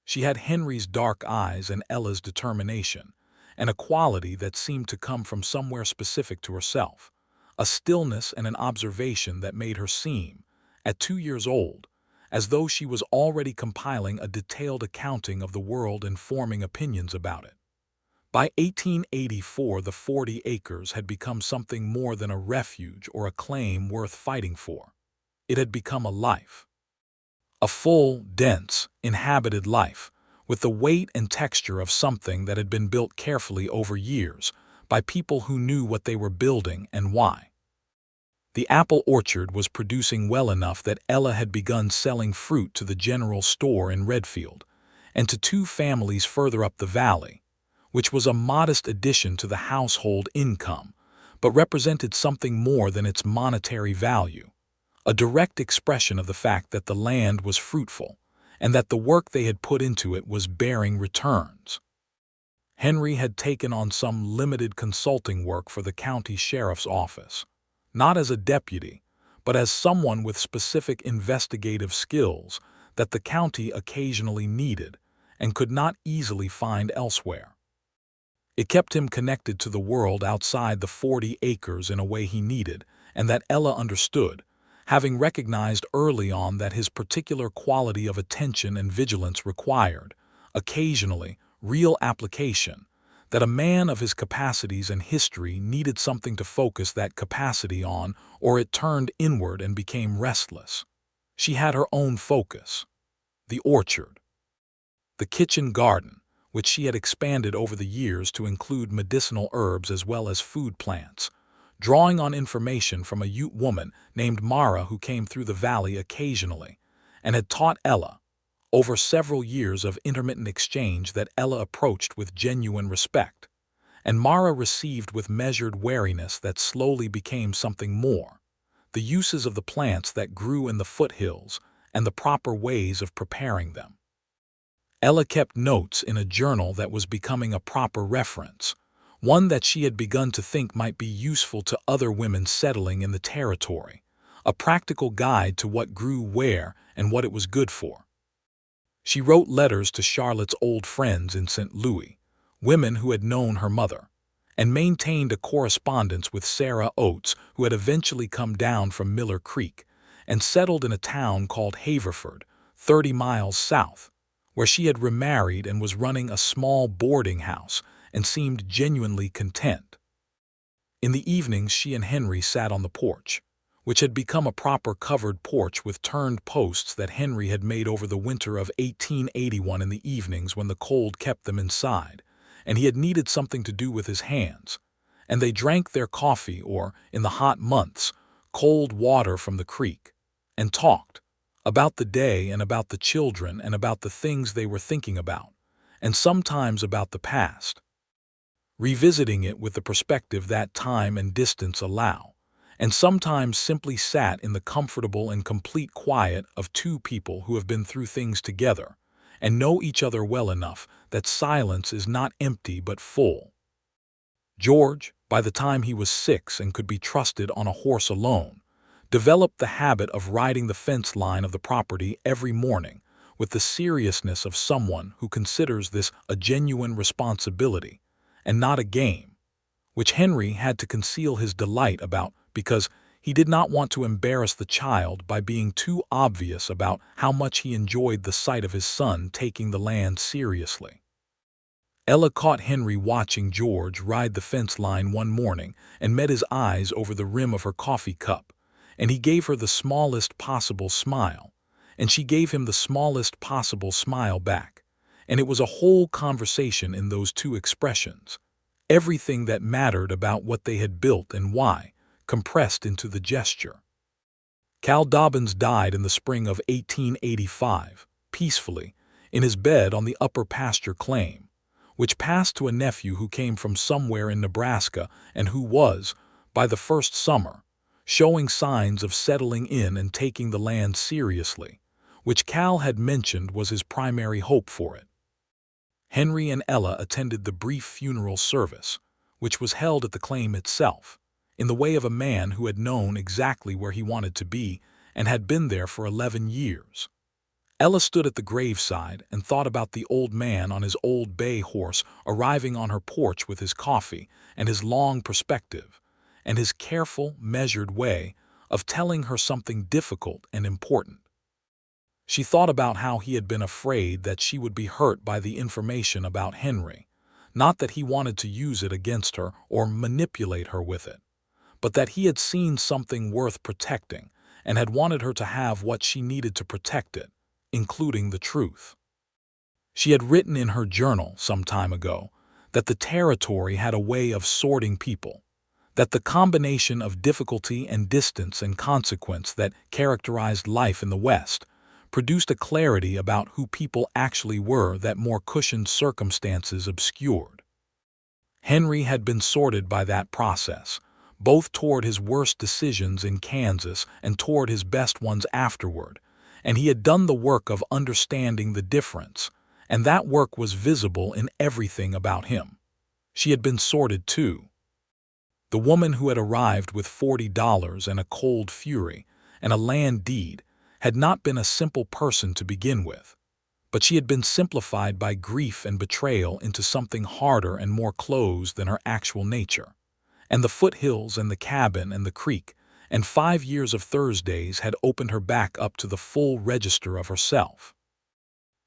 She had Henry's dark eyes and Ella's determination, and a quality that seemed to come from somewhere specific to herself, a stillness and an observation that made her seem, at 2 years old, as though she was already compiling a detailed accounting of the world and forming opinions about it. By 1884, the 40 acres had become something more than a refuge or a claim worth fighting for. It had become a life. A full, dense, inhabited life, with the weight and texture of something that had been built carefully over years by people who knew what they were building and why. The apple orchard was producing well enough that Ella had begun selling fruit to the general store in Redfield and to 2 families further up the valley, which was a modest addition to the household income, but represented something more than its monetary value, a direct expression of the fact that the land was fruitful and that the work they had put into it was bearing returns. Henry had taken on some limited consulting work for the county sheriff's office, not as a deputy, but as someone with specific investigative skills that the county occasionally needed and could not easily find elsewhere. It kept him connected to the world outside the 40 acres in a way he needed, and that Ella understood, having recognized early on that his particular quality of attention and vigilance required, occasionally, real application, that a man of his capacities and history needed something to focus that capacity on, or it turned inward and became restless. She had her own focus: the orchard, the kitchen garden, which she had expanded over the years to include medicinal herbs as well as food plants, drawing on information from a Ute woman named Mara who came through the valley occasionally, and had taught Ella, over several years of intermittent exchange that Ella approached with genuine respect, and Mara received with measured wariness that slowly became something more: the uses of the plants that grew in the foothills and the proper ways of preparing them. Ella kept notes in a journal that was becoming a proper reference, one that she had begun to think might be useful to other women settling in the territory, a practical guide to what grew where and what it was good for. She wrote letters to Charlotte's old friends in St. Louis, women who had known her mother, and maintained a correspondence with Sarah Oates, who had eventually come down from Miller Creek and settled in a town called Haverford, 30 miles south, where she had remarried and was running a small boarding house and seemed genuinely content. In the evenings she and Henry sat on the porch, which had become a proper covered porch with turned posts that Henry had made over the winter of 1881 in the evenings when the cold kept them inside, and he had needed something to do with his hands, and they drank their coffee or, in the hot months, cold water from the creek, and talked about the day and about the children and about the things they were thinking about, and sometimes about the past, revisiting it with the perspective that time and distance allow, and sometimes simply sat in the comfortable and complete quiet of two people who have been through things together and know each other well enough that silence is not empty but full. George, by the time he was 6 and could be trusted on a horse alone, developed the habit of riding the fence line of the property every morning with the seriousness of someone who considers this a genuine responsibility and not a game, which Henry had to conceal his delight about because he did not want to embarrass the child by being too obvious about how much he enjoyed the sight of his son taking the land seriously. Ella caught Henry watching George ride the fence line one morning and met his eyes over the rim of her coffee cup, and he gave her the smallest possible smile, and she gave him the smallest possible smile back, and it was a whole conversation in those two expressions, everything that mattered about what they had built and why, compressed into the gesture. Cal Dobbins died in the spring of 1885, peacefully, in his bed on the upper pasture claim, which passed to a nephew who came from somewhere in Nebraska and who was, by the first summer, showing signs of settling in and taking the land seriously, which Cal had mentioned was his primary hope for it. Henry and Ella attended the brief funeral service, which was held at the claim itself, in the way of a man who had known exactly where he wanted to be and had been there for 11 years. Ella stood at the graveside and thought about the old man on his old bay horse arriving on her porch with his coffee and his long perspective, and his careful, measured way of telling her something difficult and important. She thought about how he had been afraid that she would be hurt by the information about Henry, not that he wanted to use it against her or manipulate her with it, but that he had seen something worth protecting and had wanted her to have what she needed to protect it, including the truth. She had written in her journal some time ago that the territory had a way of sorting people, that the combination of difficulty and distance and consequence that characterized life in the West produced a clarity about who people actually were that more cushioned circumstances obscured. Henry had been sorted by that process, both toward his worst decisions in Kansas and toward his best ones afterward, and he had done the work of understanding the difference, and that work was visible in everything about him. She had been sorted too. The woman who had arrived with $40 and a cold fury and a land deed had not been a simple person to begin with, but she had been simplified by grief and betrayal into something harder and more closed than her actual nature. And the foothills and the cabin and the creek and 5 years of Thursdays had opened her back up to the full register of herself.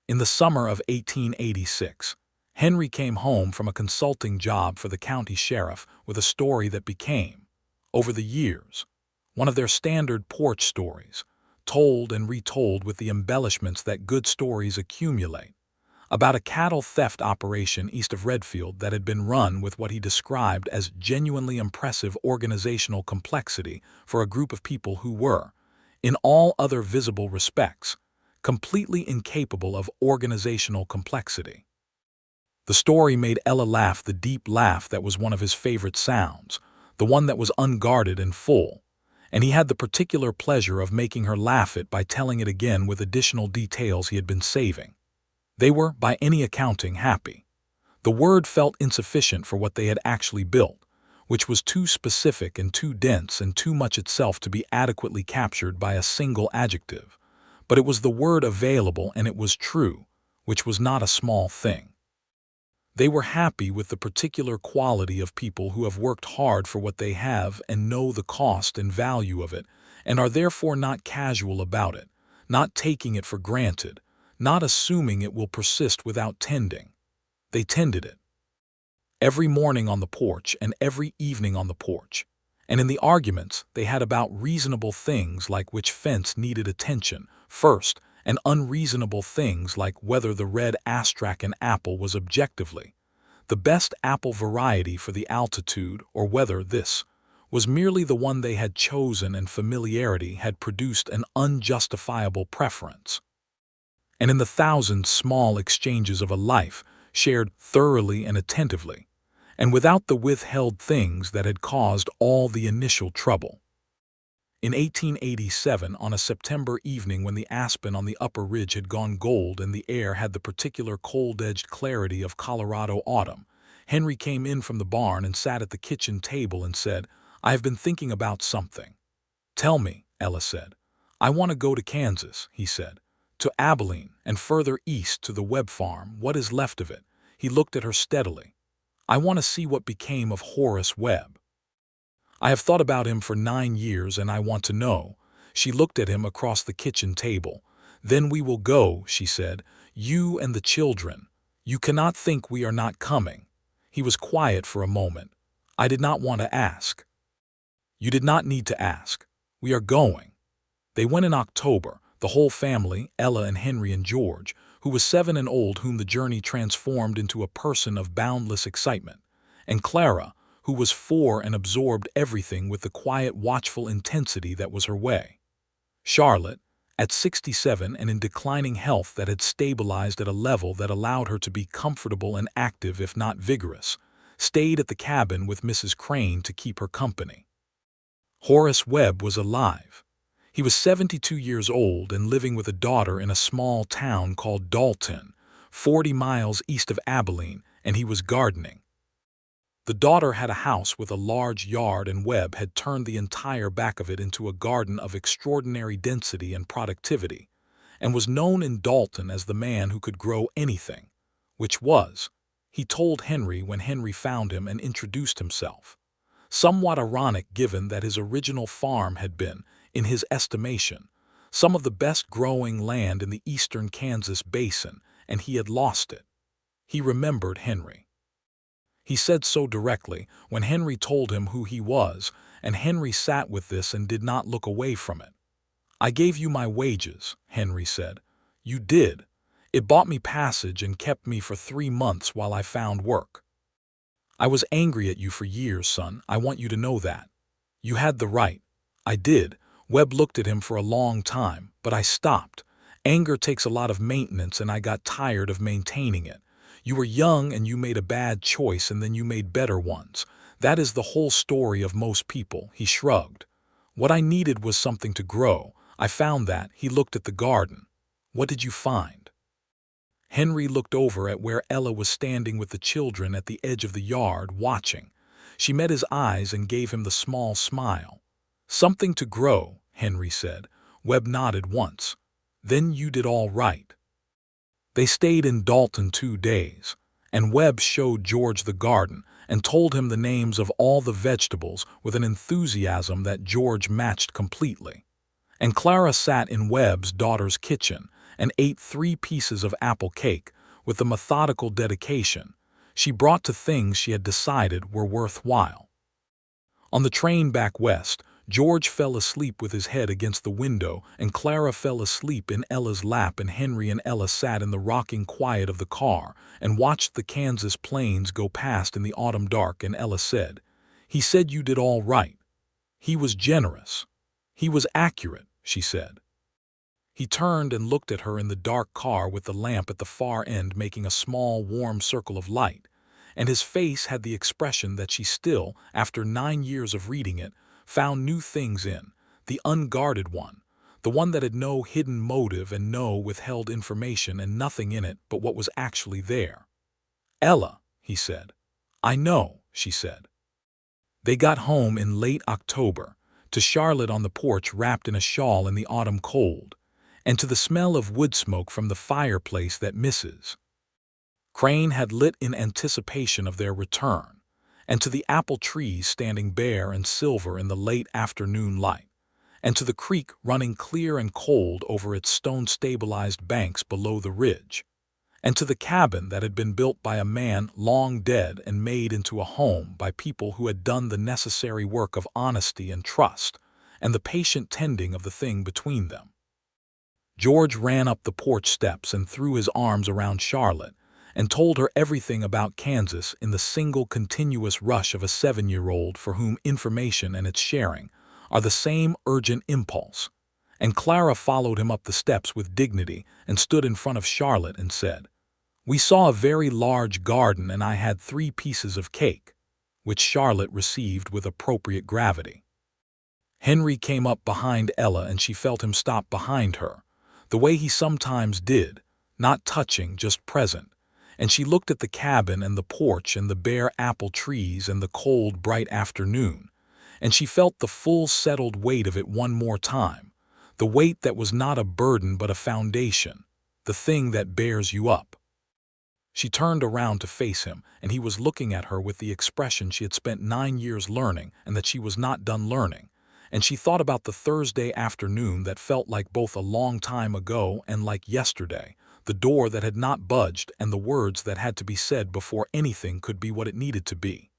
In the summer of 1886, Henry came home from a consulting job for the county sheriff with a story that became, over the years, one of their standard porch stories, told and retold with the embellishments that good stories accumulate, about a cattle theft operation east of Redfield that had been run with what he described as genuinely impressive organizational complexity for a group of people who were, in all other visible respects, completely incapable of organizational complexity. The story made Ella laugh the deep laugh that was one of his favorite sounds, the one that was unguarded and full, and he had the particular pleasure of making her laugh it by telling it again with additional details he had been saving. They were, by any accounting, happy. The word felt insufficient for what they had actually built, which was too specific and too dense and too much itself to be adequately captured by a single adjective. But it was the word available, and it was true, which was not a small thing. They were happy with the particular quality of people who have worked hard for what they have and know the cost and value of it, and are therefore not casual about it, not taking it for granted, not assuming it will persist without tending. They tended it. Every morning on the porch and every evening on the porch, and in the arguments they had about reasonable things like which fence needed attention first, and unreasonable things like whether the red Astrakhan apple was objectively the best apple variety for the altitude, or whether this was merely the one they had chosen and familiarity had produced an unjustifiable preference. And in the thousand small exchanges of a life shared thoroughly and attentively, and without the withheld things that had caused all the initial trouble. In 1887, on a September evening when the aspen on the upper ridge had gone gold and the air had the particular cold-edged clarity of Colorado autumn, Henry came in from the barn and sat at the kitchen table and said, "I have been thinking about something." "Tell me," Ella said. "I want to go to Kansas," he said, "to Abilene and further east to the Webb farm, what is left of it." He looked at her steadily. "I want to see what became of Horace Webb. I have thought about him for 9 years and I want to know." She looked at him across the kitchen table. "Then we will go," she said, "you and the children. You cannot think we are not coming." He was quiet for a moment. "I did not want to ask." "You did not need to ask. We are going." They went in October, the whole family, Ella and Henry and George, who was 7 and old, whom the journey transformed into a person of boundless excitement, and Clara, who was 4 and absorbed everything with the quiet, watchful intensity that was her way. Charlotte, at 67 and in declining health that had stabilized at a level that allowed her to be comfortable and active if not vigorous, stayed at the cabin with Mrs. Crane to keep her company. Horace Webb was alive. He was 72 years old and living with a daughter in a small town called Dalton, 40 miles east of Abilene, and he was gardening. The daughter had a house with a large yard, and Webb had turned the entire back of it into a garden of extraordinary density and productivity, and was known in Dalton as the man who could grow anything, which was, he told Henry when Henry found him and introduced himself, somewhat ironic given that his original farm had been, in his estimation, some of the best growing land in the eastern Kansas basin, and he had lost it. He remembered Henry. He said so directly when Henry told him who he was, and Henry sat with this and did not look away from it. "I gave you my wages," Henry said. "You did. It bought me passage and kept me for 3 months while I found work. I was angry at you for years, son. I want you to know that. You had the right. I did." Webb looked at him for a long time, but I stopped. Anger takes a lot of maintenance and I got tired of maintaining it. You were young and you made a bad choice and then you made better ones. That is the whole story of most people, he shrugged. What I needed was something to grow. I found that. He looked at the garden. What did you find? Henry looked over at where Ella was standing with the children at the edge of the yard, watching. She met his eyes and gave him the small smile. Something to grow, Henry said. Webb nodded once. Then you did all right. They stayed in Dalton 2 days, and Webb showed George the garden and told him the names of all the vegetables with an enthusiasm that George matched completely. And Clara sat in Webb's daughter's kitchen and ate 3 pieces of apple cake with the methodical dedication she brought to things she had decided were worthwhile. On the train back west, George fell asleep with his head against the window, and Clara fell asleep in Ella's lap, and Henry and Ella sat in the rocking quiet of the car and watched the Kansas plains go past in the autumn dark, and Ella said, "He said you did all right. He was generous. He was accurate," she said. He turned and looked at her in the dark car with the lamp at the far end making a small, warm circle of light, and his face had the expression that she still, after 9 years of reading it, found new things in, the unguarded one, the one that had no hidden motive and no withheld information and nothing in it but what was actually there. "Ella," he said. "I know," she said. They got home in late October, to Charlotte on the porch wrapped in a shawl in the autumn cold, and to the smell of wood smoke from the fireplace that Mrs. Crane had lit in anticipation of their return, and to the apple trees standing bare and silver in the late afternoon light, and to the creek running clear and cold over its stone-stabilized banks below the ridge, and to the cabin that had been built by a man long dead and made into a home by people who had done the necessary work of honesty and trust, and the patient tending of the thing between them. George ran up the porch steps and threw his arms around Charlotte and told her everything about Kansas in the single continuous rush of a 7-year-old for whom information and its sharing are the same urgent impulse. And Clara followed him up the steps with dignity and stood in front of Charlotte and said, "We saw a very large garden and I had 3 pieces of cake," which Charlotte received with appropriate gravity. Henry came up behind Ella and she felt him stop behind her, the way he sometimes did, not touching, just present. And she looked at the cabin and the porch and the bare apple trees and the cold, bright afternoon, and she felt the full settled weight of it one more time, the weight that was not a burden but a foundation, the thing that bears you up. She turned around to face him, and he was looking at her with the expression she had spent 9 years learning and that she was not done learning, and she thought about the Thursday afternoon that felt like both a long time ago and like yesterday, the door that had not budged and the words that had to be said before anything could be what it needed to be.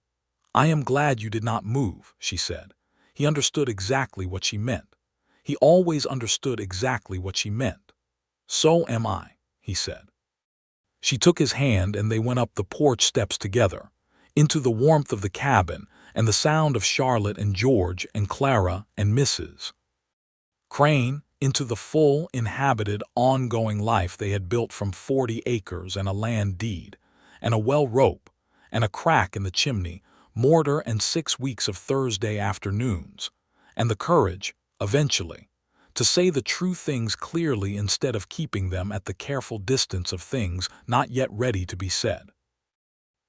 "I am glad you did not move," she said. He understood exactly what she meant. He always understood exactly what she meant. "So am I," he said. She took his hand and they went up the porch steps together, into the warmth of the cabin and the sound of Charlotte and George and Clara and Mrs. Crane, into the full, inhabited, ongoing life they had built from 40 acres and a land deed, and a well rope, and a crack in the chimney, mortar and 6 weeks of Thursday afternoons, and the courage, eventually, to say the true things clearly instead of keeping them at the careful distance of things not yet ready to be said.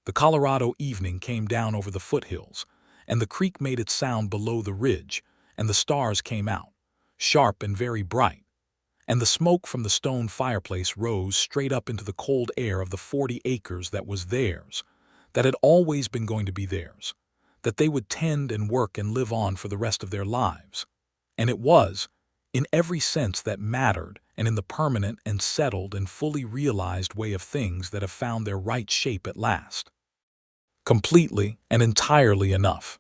The Colorado evening came down over the foothills, and the creek made its sound below the ridge, and the stars came out, sharp and very bright, and the smoke from the stone fireplace rose straight up into the cold air of the 40 acres that was theirs, that had always been going to be theirs, that they would tend and work and live on for the rest of their lives. And it was, in every sense that mattered and in the permanent and settled and fully realized way of things that have found their right shape at last. Completely and entirely enough.